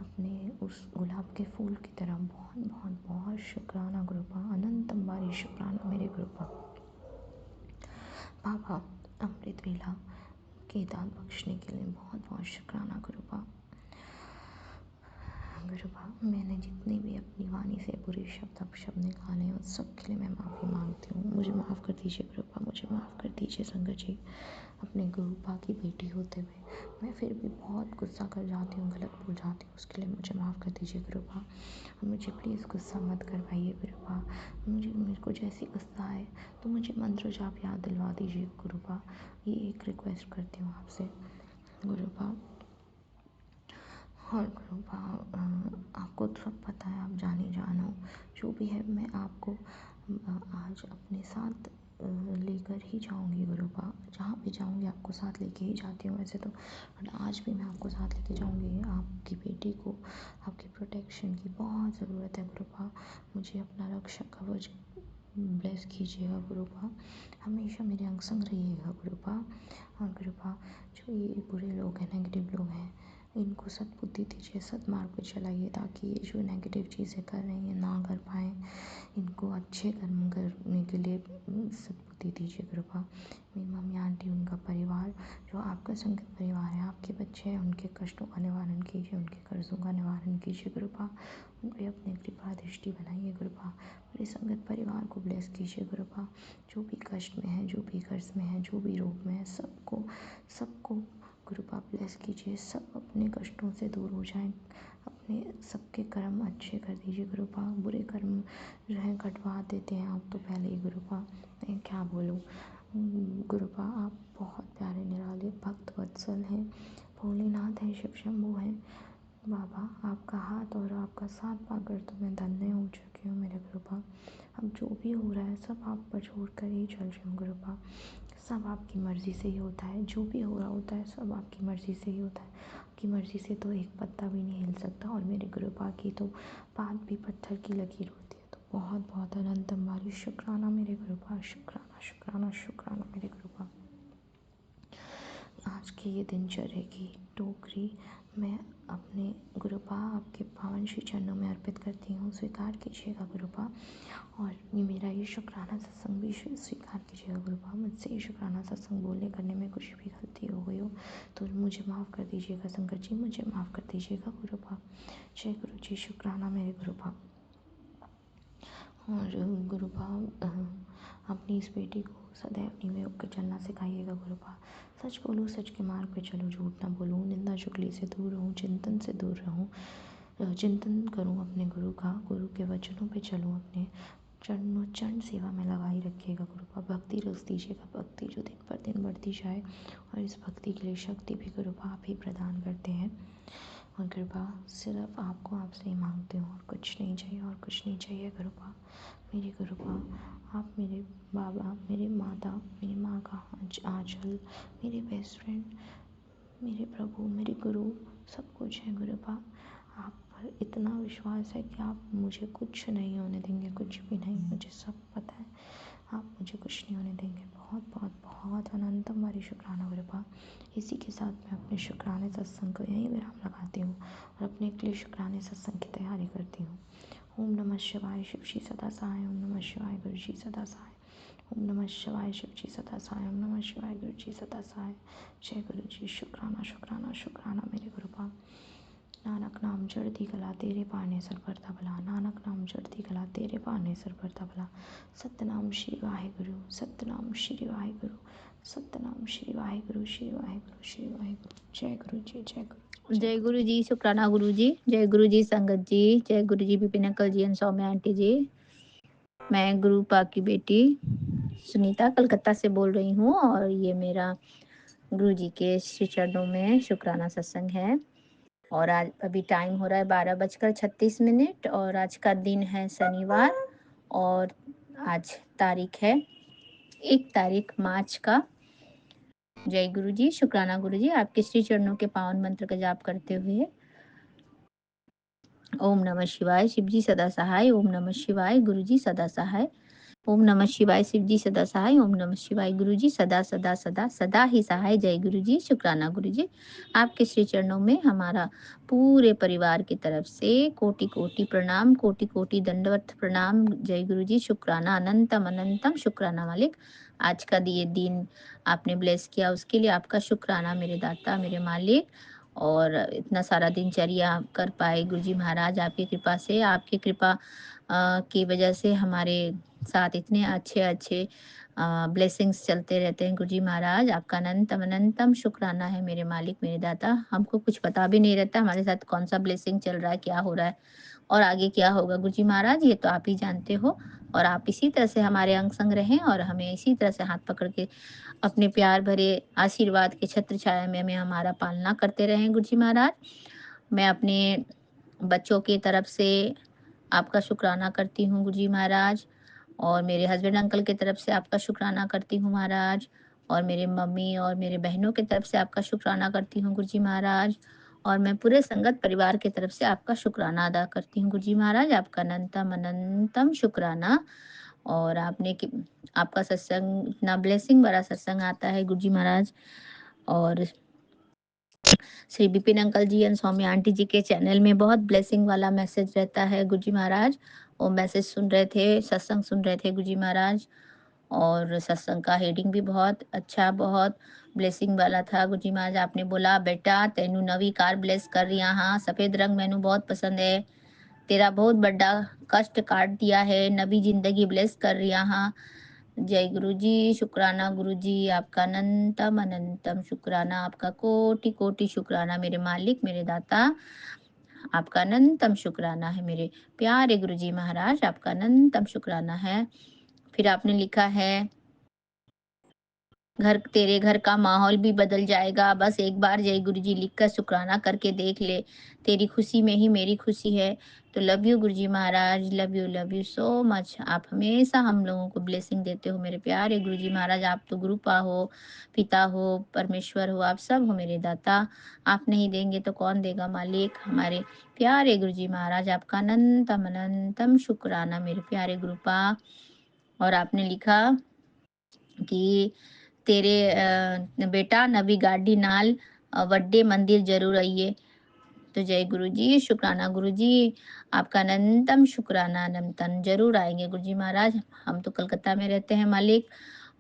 अपने उस गुलाब के फूल की तरह। बहुत बहुत बहुत शुक्राना गुरुपा, अनंतम बारी शुक्राना मेरे गुरुपा। बाबा अमृत वेला के दान बख्शने के लिए बहुत बहुत शुक्राना गुरुपा। गुरुपा, मैंने जितने भी अपनी वाणी से बुरे शब्द अपशब्द निकाले हैं, उस सब के लिए मैं माफ़ी मांगती हूँ। मुझे माफ़ कर दीजिए गुरुपा, मुझे माफ़ कर दीजिए संगत जी। अपने गुरुपा की बेटी होते हुए मैं फिर भी बहुत गुस्सा कर जाती हूँ, गलत बोल जाती हूँ, उसके लिए मुझे माफ़ कर दीजिए गुरुपा। मुझे प्लीज़ गुस्सा मत करवाइए गुरुपा। मेरे को जैसे गुस्सा आए तो मुझे मंत्र जाप याद दिलवा दीजिए गुरुपा। ये एक रिक्वेस्ट करती हूँ आपसे गुरुपा। और गुरुपा, आपको तो सब पता है, आप जानी जानो जो भी है, मैं आपको आज अपने साथ लेकर ही जाऊंगी गुरुपा। जहाँ भी जाऊंगी आपको साथ लेके ही जाती हूँ वैसे तो, बट आज भी मैं आपको साथ लेके जाऊंगी। आपकी बेटी को आपकी प्रोटेक्शन की बहुत ज़रूरत है गुरुपा। मुझे अपना रक्षा कवच ब्लेस कीजिएगा गुरुपा, हमेशा मेरे अंग संग रहिएगा गुरुपा। और गुरुपा, जो ये बुरे लोग हैं, नेगेटिव लोग हैं, इनको सद्बुद्धि दीजिए, सद्मार्ग पे चलाइए, ताकि ये जो नेगेटिव चीज़ें कर रही हैं ना कर पाएँ। इनको अच्छे कर्म करने के लिए सद्बुद्धि शक्ति दीजिए कृपा। मेरी मम्मी आंटी उनका परिवार जो आपका संगत परिवार है, आपके बच्चे हैं, उनके कष्टों का निवारण कीजिए, उनके कर्जों का निवारण कीजिए कृपा। उनकी अपनी कृपा दृष्टि बनाइए कृपा। पूरे संगत परिवार को ब्लेस कीजिए कृपा। जो भी कष्ट में है, जो भी कर्ज में है, जो भी रोग में है, सबको कृपा ब्लेस कीजिए। सब अपने कष्टों से दूर हो जाएं, अपने सबके कर्म अच्छे कर दीजिए कृपा। बुरे कर्म जो है कटवा देते हैं आप तो पहले ही गुरुपा, मैं क्या बोलूँ। गुरुपा आप बहुत प्यारे निराले भक्त वत्सल हैं, भोलेनाथ हैं, शिव शंभू हैं। बाबा आपका हाथ और आपका साथ पाकर तो मैं धन्य हो चुकी हूँ मेरे गुरुपा। अब जो भी हो रहा है सब आप पर छोड़ कर ही चल रही हूँ गुरुपा। सब आपकी मर्ज़ी से ही होता है, जो भी हो रहा होता है सब आपकी मर्ज़ी से ही होता है। आपकी मर्ज़ी से तो एक पत्ता भी नहीं हिल सकता, और मेरे गुरुपा की तो बात भी पत्थर की लकीर होती है। तो बहुत बहुत अनंत अंबारी शुक्राना मेरे गुरुपा, शुक्राना शुक्राना शुक्राना मेरे गुरुपा। आज की ये दिनचर्या की टोकरी मैं अपने गुरुपा आपके पावन श्री चरणों में अर्पित करती हूँ, स्वीकार कीजिएगा गुरुपा। और ये मेरा ये शुक्राना सत्संग भी स्वीकार कीजिएगा गुरुपा। मुझसे ये शुक्राना सत्संग बोलने करने में कुछ भी गलती हो गई हो तो मुझे माफ़ कर दीजिएगा संगत जी, मुझे माफ़ कर दीजिएगा गुरुपा। जय गुरु जी, शुक्राना मेरे गुरुपा। और गुरुपा अपनी इस बेटी को सदैव नीवे होकर चलना सिखाइएगा गुरुपा। सच बोलूँ, सच के मार्ग पे चलूँ, झूठ ना बोलूँ, निंदा चुगली से दूर रहूँ, चिंतन से दूर रहूँ, चिंतन करूँ अपने गुरु का, गुरु के वचनों पे चलूँ, अपने चरण सेवा में लगाई रखिएगा गुरुपा। भक्ति रस दीजिएगा, भक्ति जो दिन पर दिन बढ़ती जाए, और इस भक्ति के लिए शक्ति भी गुरुपा आप ही प्रदान करते हैं। और कृपा सिर्फ आपको आपसे ही मांगती हूँ, और कुछ नहीं चाहिए, और कुछ नहीं चाहिए गुरुपा। मेरे गुरुपा आप मेरे बाबा, मेरे माता, मेरी माँ का आंचल, मेरे बेस्ट फ्रेंड, मेरे प्रभु, मेरे गुरु, सब कुछ है गुरुपा। आप पर इतना विश्वास है कि आप मुझे कुछ नहीं होने देंगे, कुछ भी नहीं, मुझे सब पता है आप मुझे कुछ नहीं होने देंगे। बहुत बहुत बहुत अनंतम हमारी शुक्राना गुरुपा। इसी के साथ मैं अपने शुक्राने सत्संग को यहीं विराम लगाती हूँ और अपने अगले शुक्राने सत्संग की तैयारी करती हूँ। ओम नमः शिवाय, शिव जी सदा सहाय। ओम नमः शिवाय, गुरु जी सदा सहाय। ओम नमः शिवाय, शिव जी सदा सहाय। ओम नमः शिवाय, गुरु जी सदा सहाय। जय गुरु जी, शुक्राना शुक्राना शुक्राना मेरे गुरुपा। नानक नाम चढ़ती कला तेरे पाने सर पर तबला, नानक नाम चढ़ती कला तेरे पाने सर पर तबला। सतनाम श्री वाहिगुरु, सतनाम श्री वाहिगुरु, सतनाम श्री वाहिगुरु, श्री वाहिगुरु, श्री वाहिगुरु। जय गुरु जी, जय गुरु, जय गुरु जी, शुक्राना गुरु जी, जय गुरु जी संगत जी, जय गुरु जी Vipin uncle ji and Saumya aunty ji. मैं गुरुपा की बेटी सुनीता कलकत्ता से बोल रही हूँ, और ये मेरा गुरु जी के श्री चरणों में शुक्राना सत्संग है। और आज अभी टाइम हो रहा है 12:36, और आज का दिन है शनिवार, और आज तारीख है 1 तारीख मार्च का। जय गुरु जी, शुक्राना गुरु जी। आपके श्री चरणों के पावन मंत्र का जाप करते हुए ओम नमः शिवाय, शिव जी सदा सहाय। ओम नमः शिवाय, गुरु जी सदा सहाय। ओम नमः शिवाय, शिव जी सदा सहाय। ओम नमः शिवाय, गुरु जी सदा सदा सदा सदा ही सहाय। जय गुरु जी, शुक्राना गुरु जी। आपके श्री चरणों में हमारा पूरे परिवार की तरफ से कोटि कोटि प्रणाम, कोटि कोटि दंडवत प्रणाम। जय गुरु जी, शुक्राना अनंतम अनंतम शुक्राना मालिक। आज का ये दिन आपने ब्लेस किया, उसके लिए आपका शुक्राना मेरे दाता, मेरे मालिक। और इतना सारा दिनचर्या कर पाए गुरुजी महाराज आपकी कृपा से, आपकी कृपा की वजह से हमारे साथ इतने अच्छे अच्छे ब्लेसिंग्स चलते रहते हैं। गुरुजी महाराज आपका अनंतम अनंतम शुक्राना है मेरे मालिक, मेरे दाता। हमको कुछ पता भी नहीं रहता हमारे साथ कौन सा ब्लेसिंग चल रहा है, क्या हो रहा है और आगे क्या होगा। गुरुजी महाराज ये तो आप ही जानते हो, और आप इसी तरह से हमारे अंग संग रहें, और हमें इसी तरह से हाथ पकड़ के अपने प्यार भरे आशीर्वाद के छत्र छाया में हमें हमारा पालना करते रहें गुरुजी महाराज। मैं अपने बच्चों की तरफ से आपका शुक्राना करती हूँ गुरुजी महाराज, और मेरे हस्बैंड अंकल की तरफ से आपका शुक्राना करती हूँ महाराज, और मेरे मम्मी और मेरे बहनों की तरफ से आपका शुक्राना करती हूँ गुरुजी महाराज, और मैं पूरे संगत परिवार की तरफ से आपका शुक्राना अदा करती हूँ गुरुजी महाराज। आपका अनंतम अनंतम शुक्राना। और आपका सत्संग इतना ब्लेसिंग भरा सत्संग आता है गुरुजी महाराज, और Shri Vipin uncle ji and Saumya aunty ji के चैनल में बहुत ब्लेसिंग वाला मैसेज रहता है गुरुजी महाराज। वो मैसेज सुन रहे थे, सत्संग सुन रहे थे गुरुजी महाराज, और सत्संग का हेडिंग भी बहुत अच्छा, बहुत ब्लेसिंग वाला था। गुरुजी महाराज आपने बोला, बेटा तेनू नवी कार ब्लेस कर रही हाँ, सफेद रंग मैनू बहुत पसंद है, तेरा बहुत बड़ा कष्ट काट दिया है, नवी जिंदगी ब्लेस कर रही हाँ। जय गुरु जी, शुक्राना गुरु जी, आपका अनंतम अनंतम शुक्राना, आपका कोटि कोटि शुक्राना मेरे मालिक, मेरे दाता, आपका अनंतम शुक्राना है मेरे प्यारे गुरु जी महाराज, आपका अनंतम शुक्राना है। फिर आपने लिखा है, तेरे घर का माहौल भी बदल जाएगा, बस एक बार जय गुरु जी लिखकर शुक्राना करके देख ले, तेरी खुशी में ही मेरी खुशी है। तो love you Guru ji Maharaj, love you so much. आप हमेशा हम लोगों को ब्लेसिंग देते हो मेरे प्यारे गुरु जी महाराज। आप तो गुरुपा हो, पिता हो, परमेश्वर हो, आप सब हो मेरे दाता। आप नहीं देंगे तो कौन देगा मालिक। हमारे प्यारे गुरु जी महाराज, आपका अनंतम अनंतम शुक्राना मेरे प्यारे गुरुपा। और आपने लिखा कि तेरे बेटा नवी गाड़ी नाल वड्डे मंदिर जरूर आइए। तो जय गुरु जी, शुक्राना गुरु जी, आपका अनंतम शुक्राना, अनंतम जरूर आएंगे गुरु जी महाराज। हम तो कलकत्ता में रहते हैं मालिक,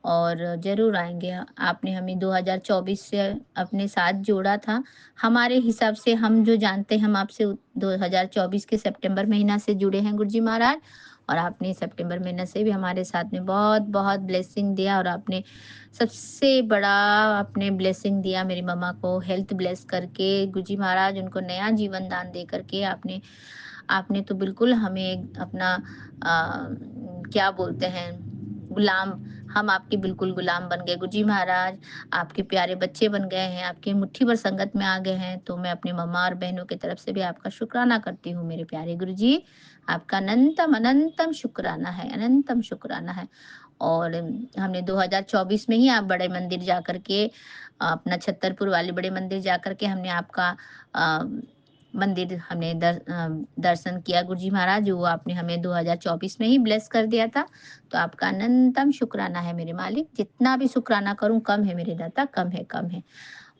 और जरूर आएंगे। आपने हमें 2024 से अपने साथ जोड़ा था। हमारे हिसाब से हम जो जानते हैं, हम आपसे 2024 के सितंबर महीना से जुड़े हैं गुरु जी महाराज, और आपने सितंबर महीना से भी हमारे साथ में बहुत बहुत ब्लेसिंग दिया। और आपने सबसे बड़ा आपने ब्लेसिंग दिया मेरी मम्मा को, हेल्थ ब्लेस करके गुरुजी महाराज, उनको नया जीवन दान दे करके। आपने आपने तो बिल्कुल हमें अपना क्या बोलते हैं, गुलाम, हम आपके बिल्कुल गुलाम बन गए गुरुजी महाराज। आपके प्यारे बच्चे बन गए हैं, आपकी मुट्ठी भर संगत में आ गए हैं। तो मैं अपने मम्मा और बहनों की तरफ से भी आपका शुक्राना करती हूँ मेरे प्यारे गुरुजी। आपका अनंतम अनंतम शुक्राना है, अनंतम शुक्राना है। और हमने 2024 में ही आप बड़े मंदिर जा करके, अपना छतरपुर वाले बड़े मंदिर जा करके हमने आपका मंदिर हमने दर्शन किया गुरुजी महाराज, जो आपने हमें 2024 में ही ब्लेस कर दिया था। तो आपका अनंतम शुक्राना है मेरे मालिक, जितना भी शुक्राना करूं कम है मेरे दाता, कम है, कम है।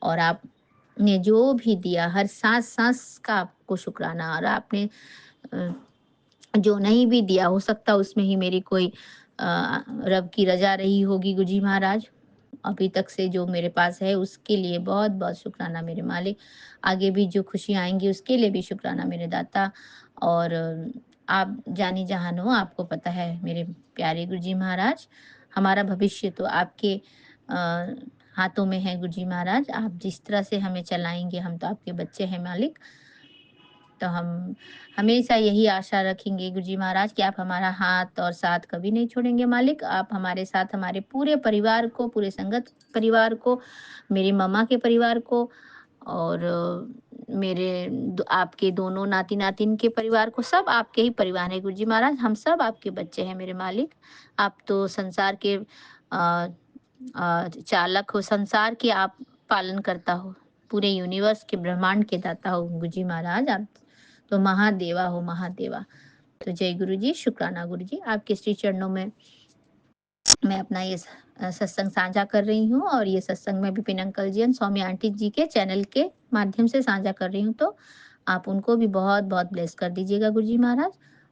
और आपने जो भी दिया, हर सांस सांस का आपको शुक्राना। और आपने जो नहीं भी दिया, हो सकता उसमें ही मेरी कोई रब की रजा रही होगी गुरुजी महाराज। अभी तक से जो मेरे पास है उसके लिए बहुत बहुत शुक्राना मेरे मालिक। आगे भी जो खुशी आएंगी उसके लिए भी शुक्राना मेरे दाता। और आप जानी जहान हो, आपको पता है मेरे प्यारे गुरुजी महाराज, हमारा भविष्य तो आपके हाथों में है गुरुजी महाराज। आप जिस तरह से हमें चलाएंगे, हम तो आपके बच्चे हैं मालिक। तो हम हमेशा यही आशा रखेंगे गुरुजी महाराज कि आप हमारा हाथ और साथ कभी नहीं छोड़ेंगे मालिक। आप हमारे साथ हमारे पूरे परिवार को, पूरे संगत परिवार को, मेरी मम्मा के परिवार को, और आपके दोनों नाती नातिन के परिवार को, सब आपके ही परिवार है गुरुजी महाराज। हम सब आपके बच्चे हैं मेरे मालिक। आप तो संसार के चालक हो, संसार के आप पालन करता हो, पूरे यूनिवर्स के ब्रह्मांड के दाता हो गुरुजी महाराज। आप तो महादेवा हो, महादेवा। तो जय गुरु जी, शुक्राना गुरु जी, आपके श्री चरणों में मैं अपना ये सत्संग साझा कर रही हूँ। और ये सत्संग मैं विपिन अंकल जी और सौम्य आंटी जी के चैनल के माध्यम से साझा कर रही हूँ। तो आप उनको भी बहुत बहुत ब्लेस कर दीजिएगा गुरुजी महाराज।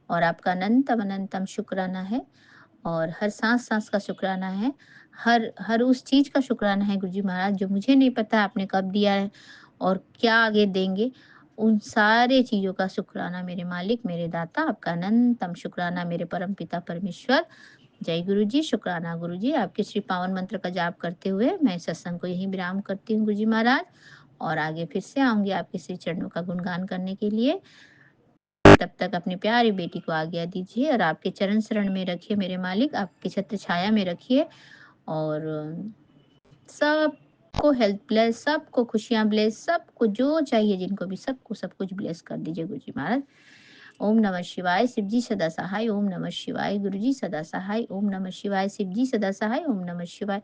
और आपका अनंतम अनंतम शुक्राना है, और हर सांस सांस का शुक्राना है, हर हर उस चीज का शुक्राना है गुरुजी महाराज जो मुझे नहीं पता आपने कब दिया है और क्या आगे देंगे। उन सारे चीजों का शुक्राना मेरे मालिक, मेरे दाता, आपका अनंतम शुक्राना मेरे परम पिता परमेश्वर। जय गुरु जी, शुक्राना गुरु जी। आपके श्री पावन मंत्र का जाप करते हुए मैं सत्संग को यहीं विराम करती हूँ गुरुजी महाराज। और आगे फिर से आऊंगी आपके श्री चरणों का गुणगान करने के लिए। तब तक अपनी प्यारी बेटी को आज्ञा दीजिए और आपके चरण शरण में रखिए मेरे मालिक, आपकी छत्र छाया में रखिए। और सबको हेल्थ ब्लेस, सबको खुशियां ब्लेस, सबको जो चाहिए जिनको भी, सबको सब कुछ ब्लेस कर दीजिए गुरुजी महाराज। ओम नमः शिवाय, शिवजी सदा सहाय। ओम नमः शिवाय, गुरुजी सदा सहाय। ओम नमः शिवाय, शिवजी सदा सहाय। ओम नमः शिवाय,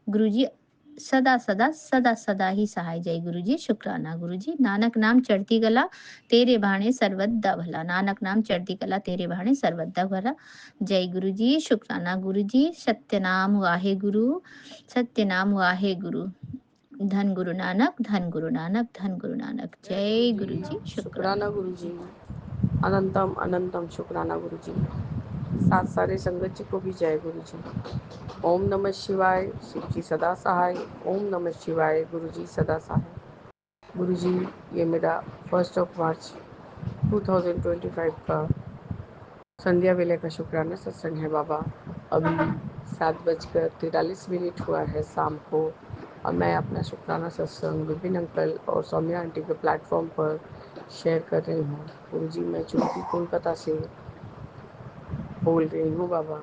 गुरुजी सदा सदा सदा सदा ही सहाय। जय गुरुजी, शुक्राना गुरुजी। नानक नाम चढ़ती गला, तेरे भाणे सर्वदा भला। नानक नाम चढ़ती गला, तेरे भाणे सर्वदा भला। जय गुरुजी, शुक्राना गुरुजी। सत्य नाम वाहे गुरु, सत्य नाम वाहे गुरु। धन गुरु नानक, धन गुरु नानक, धन गुरु नानक। जय गुरुजी, शुक्राना शुक्राना गुरु जी, अनंतम अनंतम शुक्राना गुरु जी। साथ सारे संगत जी को भी जय गुरु जी। ओम नमः शिवाय, शिव जी सदा सहाय। ओम नमः शिवाय, गुरु जी सदा सहाय। गुरु जी, ये मेरा 1 मार्च 2025 का संध्या वेले का शुक्राना सत्संग है बाबा। अभी 7:43 हुआ है शाम को, और मैं अपना शुक्राना सत्संग विपिन अंकल और सौम्या आंटी के प्लेटफॉर्म पर शेयर कर रही हूँ। गुरु जी, मैं चुटकी कोलकाता से बोल रही हूँ बाबा।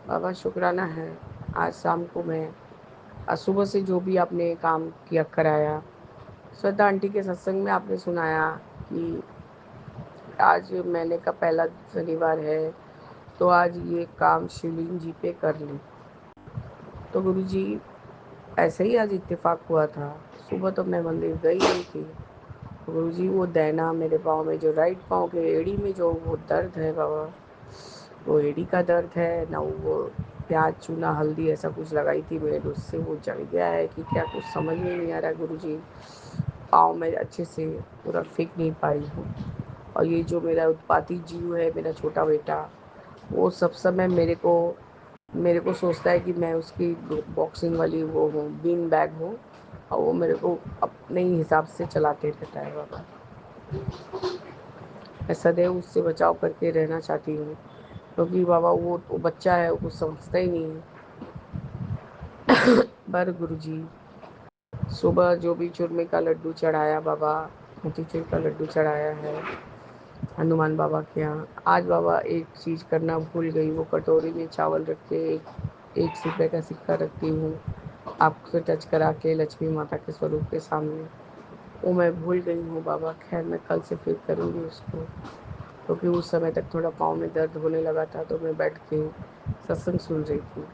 बाबा शुक्राना है, आज शाम को मैं सुबह से जो भी आपने काम किया कराया, श्रद्धा आंटी के सत्संग में आपने सुनाया कि आज महीने का पहला शनिवार है, तो आज ये काम शिवलिंग जी पे कर ली। तो गुरु जी, ऐसे ही आज इत्तेफाक हुआ था। सुबह तो मैं मंदिर गई नहीं थी। तो गुरु जी, वो दैना मेरे पाँव में, जो राइट पाँव के एड़ी में जो वो दर्द है बाबा, वो एड़ी का दर्द है ना, वो प्याज चूना हल्दी ऐसा कुछ लगाई थी मैं, उससे वो जल गया है कि क्या, कुछ समझ में नहीं आ रहा है गुरु जी। पाँव में अच्छे से पूरा फेंक नहीं पाई हूँ। और ये जो मेरा उत्पाती जीव है, मेरा छोटा बेटा, वो सब समय मेरे को सोचता है कि मैं उसकी बॉक्सिंग वाली वो हूँ, बीन बैग हूँ, और वो मेरे को अपने ही हिसाब से चलाते रहता है बाबा। मैं सदैव उससे बचाव करके रहना चाहती हूँ, क्योंकि बाबा वो बच्चा है, वो कुछ समझता ही नहीं है। पर गुरुजी, सुबह जो भी चूरमे का लड्डू चढ़ाया बाबा, मोतीचूर का लड्डू चढ़ाया है हनुमान बाबा के यहाँ। आज बाबा एक चीज़ करना भूल गई, वो कटोरी में चावल रख के एक रुपये का सिक्का रखती हूँ आपसे टच करा के लक्ष्मी माता के स्वरूप के सामने, वो मैं भूल गई हूँ बाबा। खैर, मैं कल से फिर करूँगी उसको, क्योंकि उस समय तक थोड़ा पाँव में दर्द होने लगा था, तो मैं बैठ के सत्संग सुन रही थी।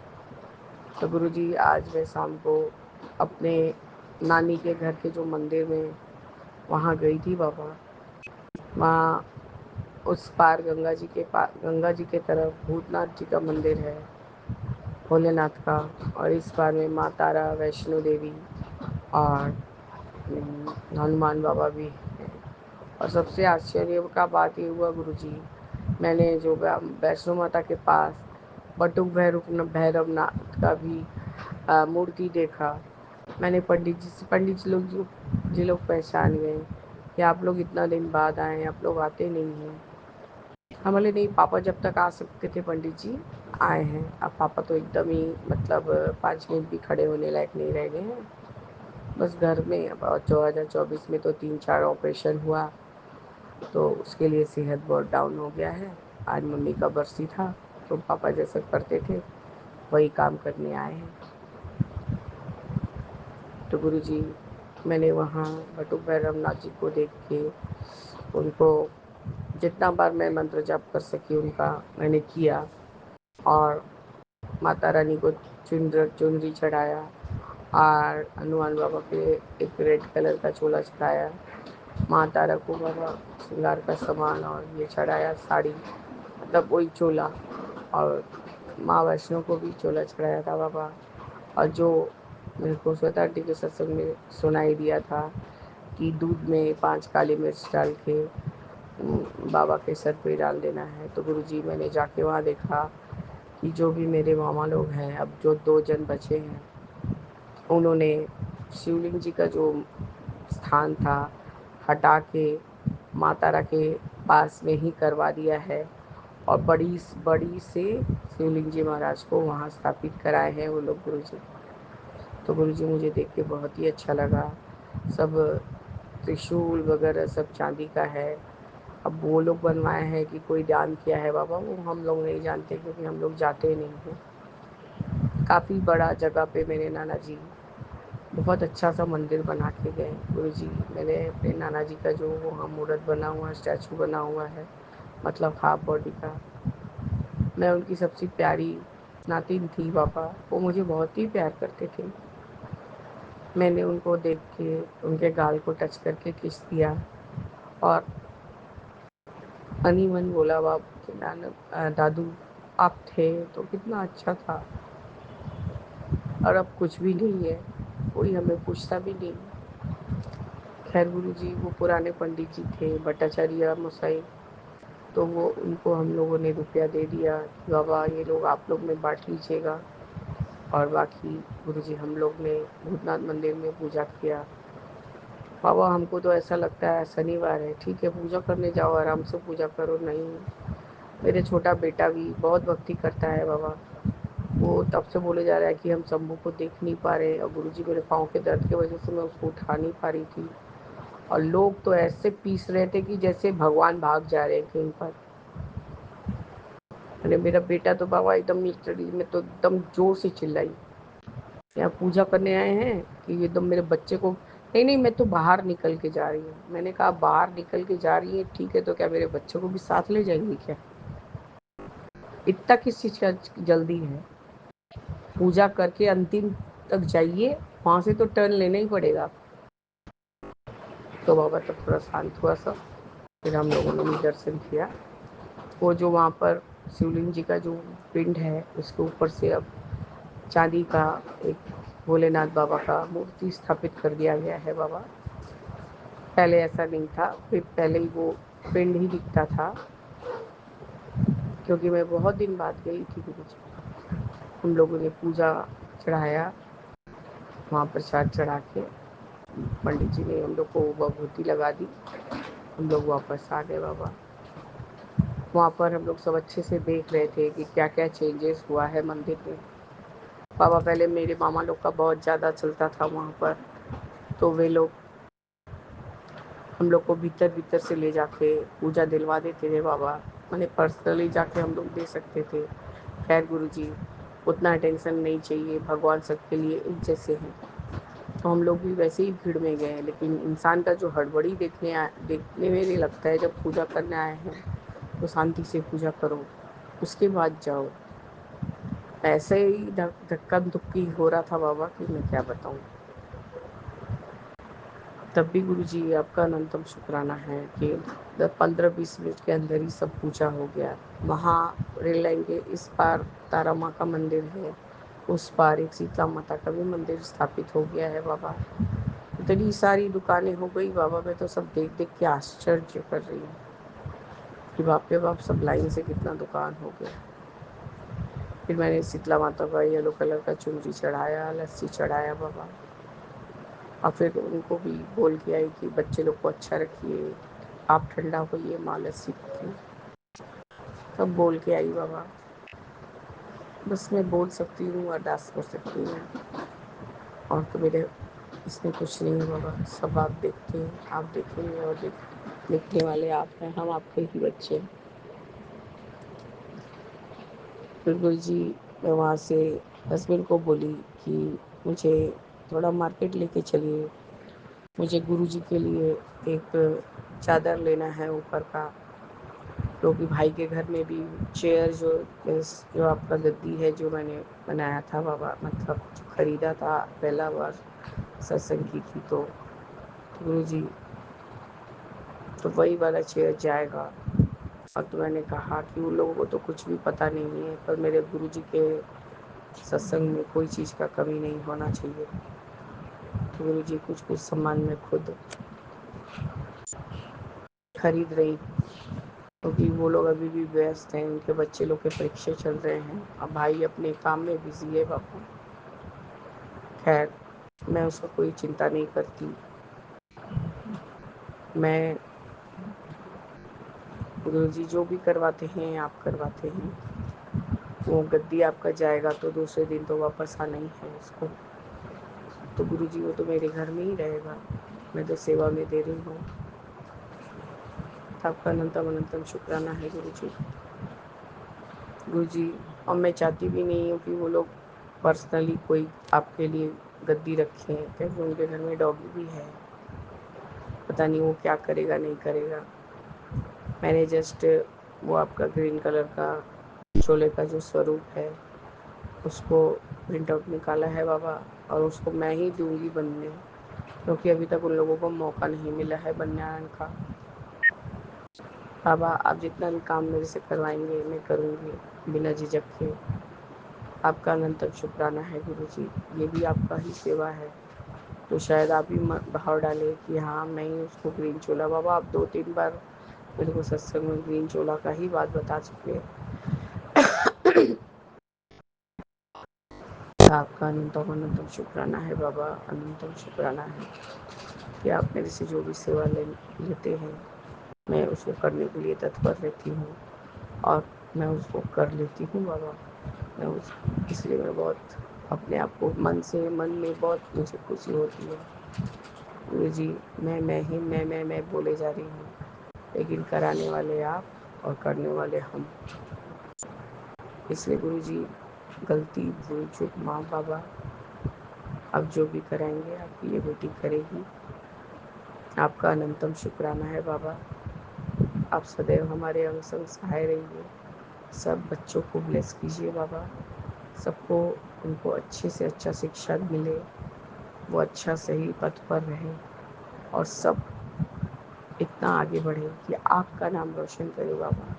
तो गुरुजी, आज मैं शाम को अपने नानी के घर के जो मंदिर में वहाँ गई थी बाबा। वहाँ उस पार गंगा जी के तरफ भूतनाथ जी का मंदिर है, भोलेनाथ का, और इस पार में माँ तारा, वैष्णो देवी और हनुमान बाबा भी हैं। और सबसे आश्चर्य का बात ये हुआ गुरुजी, मैंने जो वैष्णो माता के पास बटुक भैरवनाथ का भी मूर्ति देखा। मैंने पंडित जी लोग पहचान गए कि आप लोग इतना दिन बाद आए हैं, आप लोग आते नहीं हैं। हम बोले नहीं पापा, जब तक आ सकते थे पंडित जी आए हैं। अब पापा तो एकदम ही मतलब 5 मिनट भी खड़े होने लायक नहीं रह गए हैं। बस घर में अब 2024 में तो 3-4 ऑपरेशन हुआ, तो उसके लिए सेहत बहुत डाउन हो गया है। आज मम्मी का बरसी था, तो पापा जैसा करते थे वही काम करने आए हैं। तो गुरुजी, मैंने वहाँ बटुक भैरवनाथ जी को देख के उनको जितना बार मैं मंत्र जाप कर सकी उनका मैंने किया, और माता रानी को चुनरी चढ़ाया, और हनुमान बाबा के एक रेड कलर का चोला चढ़ाया, माँ तारा को बाबा श्रृंगार का सामान और ये चढ़ाया, साड़ी मतलब वही चोला, और माँ वैष्णो को भी चोला चढ़ाया था बाबा। और जो मेरे को श्वेता आंटी के सत्संग में सुनाई दिया था कि दूध में 5 काली मिर्च डाल के बाबा के सर पे डाल देना है, तो गुरुजी, मैंने जाके वहाँ देखा कि जो भी मेरे मामा लोग हैं, अब जो 2 जन बचे हैं, उन्होंने शिवलिंग जी का जो स्थान था हटा के माँ तारा के पास में ही करवा दिया है, और बड़ी से शिवलिंग जी महाराज को वहाँ स्थापित कराए हैं वो लोग गुरुजी। तो गुरुजी, मुझे देख के बहुत ही अच्छा लगा। सब त्रिशूल वगैरह सब चांदी का है। अब वो लोग बनवाए हैं कि कोई दान किया है बाबा, वो हम लोग नहीं जानते, क्योंकि हम लोग जाते नहीं हैं। काफ़ी बड़ा जगह पे मेरे नाना जी बहुत अच्छा सा मंदिर बना के गए गुरुजी। मैंने अपने नाना जी का जो वहाँ मूर्त बना हुआ, स्टैचू बना हुआ है, मतलब हाफ बॉडी का, मैं उनकी सबसे प्यारी नातिन थी बाबा। वो मुझे बहुत ही प्यार करते थे। मैंने उनको देख के उनके गाल को टच करके किस दिया, और मन बोला, बाप दादू आप थे तो कितना अच्छा था, और अब कुछ भी नहीं है, कोई हमें पूछता भी नहीं। खैर गुरु जी, वो पुराने पंडित जी थे भट्टाचार्य मोसाई, तो वो उनको हम लोगों ने रुपया दे दिया कि बाबा ये लोग आप लोग में बांट लीजिएगा, और बाकी गुरुजी हम लोग ने भूतनाथ मंदिर में पूजा किया। बाबा हमको तो ऐसा लगता है शनिवार है, ठीक है पूजा करने जाओ, आराम से पूजा करो। नहीं, मेरे छोटा बेटा भी बहुत भक्ति करता है बाबा, वो तब से बोले जा रहा है कि हम शंभू को देख नहीं पा रहे, और गुरुजी मेरे पाँव के दर्द की वजह से मैं उसको उठा नहीं पा रही थी, और लोग तो ऐसे पीस रहे थे कि जैसे भगवान भाग जा रहे हैं कहीं पर। अरे मेरा बेटा तो बाबा एकदम लिटरली में तो एकदम जोर से चिल्लाई, यहाँ पूजा करने आए हैं कि एकदम मेरे बच्चे को, नहीं नहीं मैं तो बाहर निकल के जा रही हूँ। मैंने कहा बाहर निकल के जा रही है ठीक है, तो क्या मेरे बच्चे को भी साथ ले जाएंगी क्या? इतना किस चीज़ का जल्दी है? पूजा करके अंतिम तक जाइए, वहाँ से तो टर्न लेना ही पड़ेगा। तो बाबा तब थोड़ा शांत हुआ सब, फिर हम लोगों ने भी दर्शन किया। वो जो वहाँ पर शिवलिंग जी का जो पिंड है, उसके ऊपर से अब चांदी का एक भोलेनाथ बाबा का मूर्ति स्थापित कर दिया गया है बाबा। पहले ऐसा नहीं था, फिर पहले ही वो पिंड ही दिखता था, क्योंकि मैं बहुत दिन बाद गई थी गुरु जी। हम लोगों ने पूजा चढ़ाया, वहाँ प्रसाद चढ़ा के पंडित जी ने हम लोग को भभूति लगा दी, हम लोग वापस आ गए बाबा। वहाँ पर हम लोग सब अच्छे से देख रहे थे कि क्या क्या चेंजेस हुआ है मंदिर में। बाबा पहले मेरे मामा लोग का बहुत ज़्यादा चलता था वहाँ पर, तो वे लोग हम लोग को भीतर भीतर से ले जाके पूजा दिलवा देते थे बाबा, मैंने पर्सनली जाके हम लोग दे सकते थे। खैर गुरुजी उतना टेंशन नहीं चाहिए, भगवान सबके लिए एक जैसे हैं। तो हम लोग भी वैसे ही भीड़ में गए, लेकिन इंसान का जो हड़बड़ी देखने में नहीं लगता है। जब पूजा करने आए हैं तो शांति से पूजा करो, उसके बाद जाओ। ऐसे ही धक्का धुक्की हो रहा था बाबा कि मैं क्या बताऊँ। तब भी गुरुजी आपका अनंतम शुक्राना है कि 15-20 मिनट के अंदर ही सब पूजा हो गया। वहाँ रेल लाइन के इस पार तारा माँ का मंदिर है, उस पार एक शीतला माता का भी मंदिर स्थापित हो गया है बाबा। इतनी सारी दुकानें हो गई बाबा, मैं तो सब देख देख के आश्चर्य कर रही हूँ कि बाप रे बाप, सब लाइन से कितना दुकान हो गया। फिर मैंने शीतला माता का येलो कलर का चुनरी चढ़ाया, लस्सी चढ़ाया बाबा, और फिर उनको भी बोल के आई कि बच्चे लोग को अच्छा रखिए, आप ठंडा होइए, माँ लस्सी पी। सब बोल के आई बाबा। बस मैं बोल सकती हूँ, अरदास कर सकती हूँ, और तो मेरे इसमें कुछ नहीं है बाबा। सब आप देखते हैं, आप देखेंगे, और देखने वाले आप हैं, हम आपके ही बच्चे। फिर गुरु जी मैं वहाँ से हस्बैंड को बोली कि मुझे थोड़ा मार्केट लेके चलिए, मुझे गुरु जी के लिए एक चादर लेना है ऊपर का, क्योंकि भाई के घर में भी चेयर जो आपका गद्दी है जो मैंने बनाया था बाबा, मतलब जो खरीदा था पहला बार सत्संग की थी, तो गुरु जी तो वही वाला चेयर जाएगा। और तो मैंने कहा कि उन लोगों को तो कुछ भी पता नहीं है, पर मेरे गुरु जी के सत्संग में कोई चीज़ का कमी नहीं होना चाहिए। तो गुरु जी कुछ कुछ सामान मैं खुद खरीद रही हूँ, क्योंकि वो लोग अभी भी व्यस्त हैं, उनके बच्चे लोग के परीक्षे चल रहे हैं, अब भाई अपने काम में बिजी है बाबू। खैर मैं उसको कोई चिंता नहीं करती। मैं गुरु जी जो भी करवाते हैं आप करवाते हैं, वो गद्दी आपका जाएगा तो दूसरे दिन तो वापस आना ही है उसको। तो गुरु जी वो तो मेरे घर में ही रहेगा, मैं तो सेवा में दे रही हूँ। आपका अनंतम अनंतम शुक्राना है गुरु जी। गुरु जी और मैं चाहती भी नहीं हूँ कि वो लोग पर्सनली कोई आपके लिए गद्दी रखें, क्योंकि उनके घर में डॉगी भी है, पता नहीं वो क्या करेगा नहीं करेगा। मैंने जस्ट वो आपका ग्रीन कलर का शोले का जो स्वरूप है उसको प्रिंट आउट निकाला है बाबा, और उसको मैं ही दूंगी बनने, क्योंकि अभी तक उन लोगों को मौका नहीं मिला है बनने का। बाबा आप जितना भी काम मेरे से करवाएंगे मैं करूँगी बिना झिझक के। आपका अनंतम शुक्राना है गुरु जी, ये भी आपका ही सेवा है। तो शायद आप भी भाव डालें कि हाँ मैं ही उसको ग्रीन चोला। बाबा आप 2-3 बार मेरे को सत्संग में ग्रीन चोला का ही बात बता चुके हैं। आपका अनंतम अनंतम शुक्राना है बाबा, अनंतम शुक्राना है कि आप मेरे से जो भी सेवा लेते हैं मैं उसको करने के लिए तत्पर रहती हूँ और मैं उसको कर लेती हूँ बाबा। इसलिए मैं बहुत अपने आप को मन में बहुत मुझे खुशी होती है। गुरु जी मैं ही मैं बोले जा रही हूँ, लेकिन कराने वाले आप और करने वाले हम। इसलिए गुरु जी गलती भूल चूक माँ बाबा, अब जो भी कराएंगे आपकी ये बेटी करेगी। आपका अनंतम शुक्राना है बाबा। आप सदैव हमारे अंग संग सहाय रहिए। सब बच्चों को ब्लेस कीजिए बाबा, सबको उनको अच्छे से अच्छा शिक्षा मिले, वो अच्छा सही पथ पर रहें और सब इतना आगे बढ़े कि आपका नाम रोशन करे बाबा।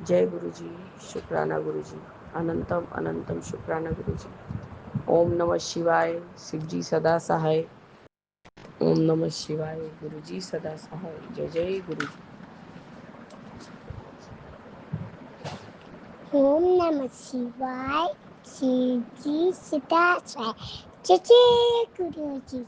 जय गुरु जी, शुक्राना गुरु जी, अनंतम अनंतम शुक्राना गुरु जी। ओम नमः शिवाय, शिव जी सदा सहाय। ओम नमः शिवाय, गुरु जी सदा सहाय। जय जय गुरु जी। ओम नमः शिवाय, शिव जी सदा सहाय। जय जय गुरु जी।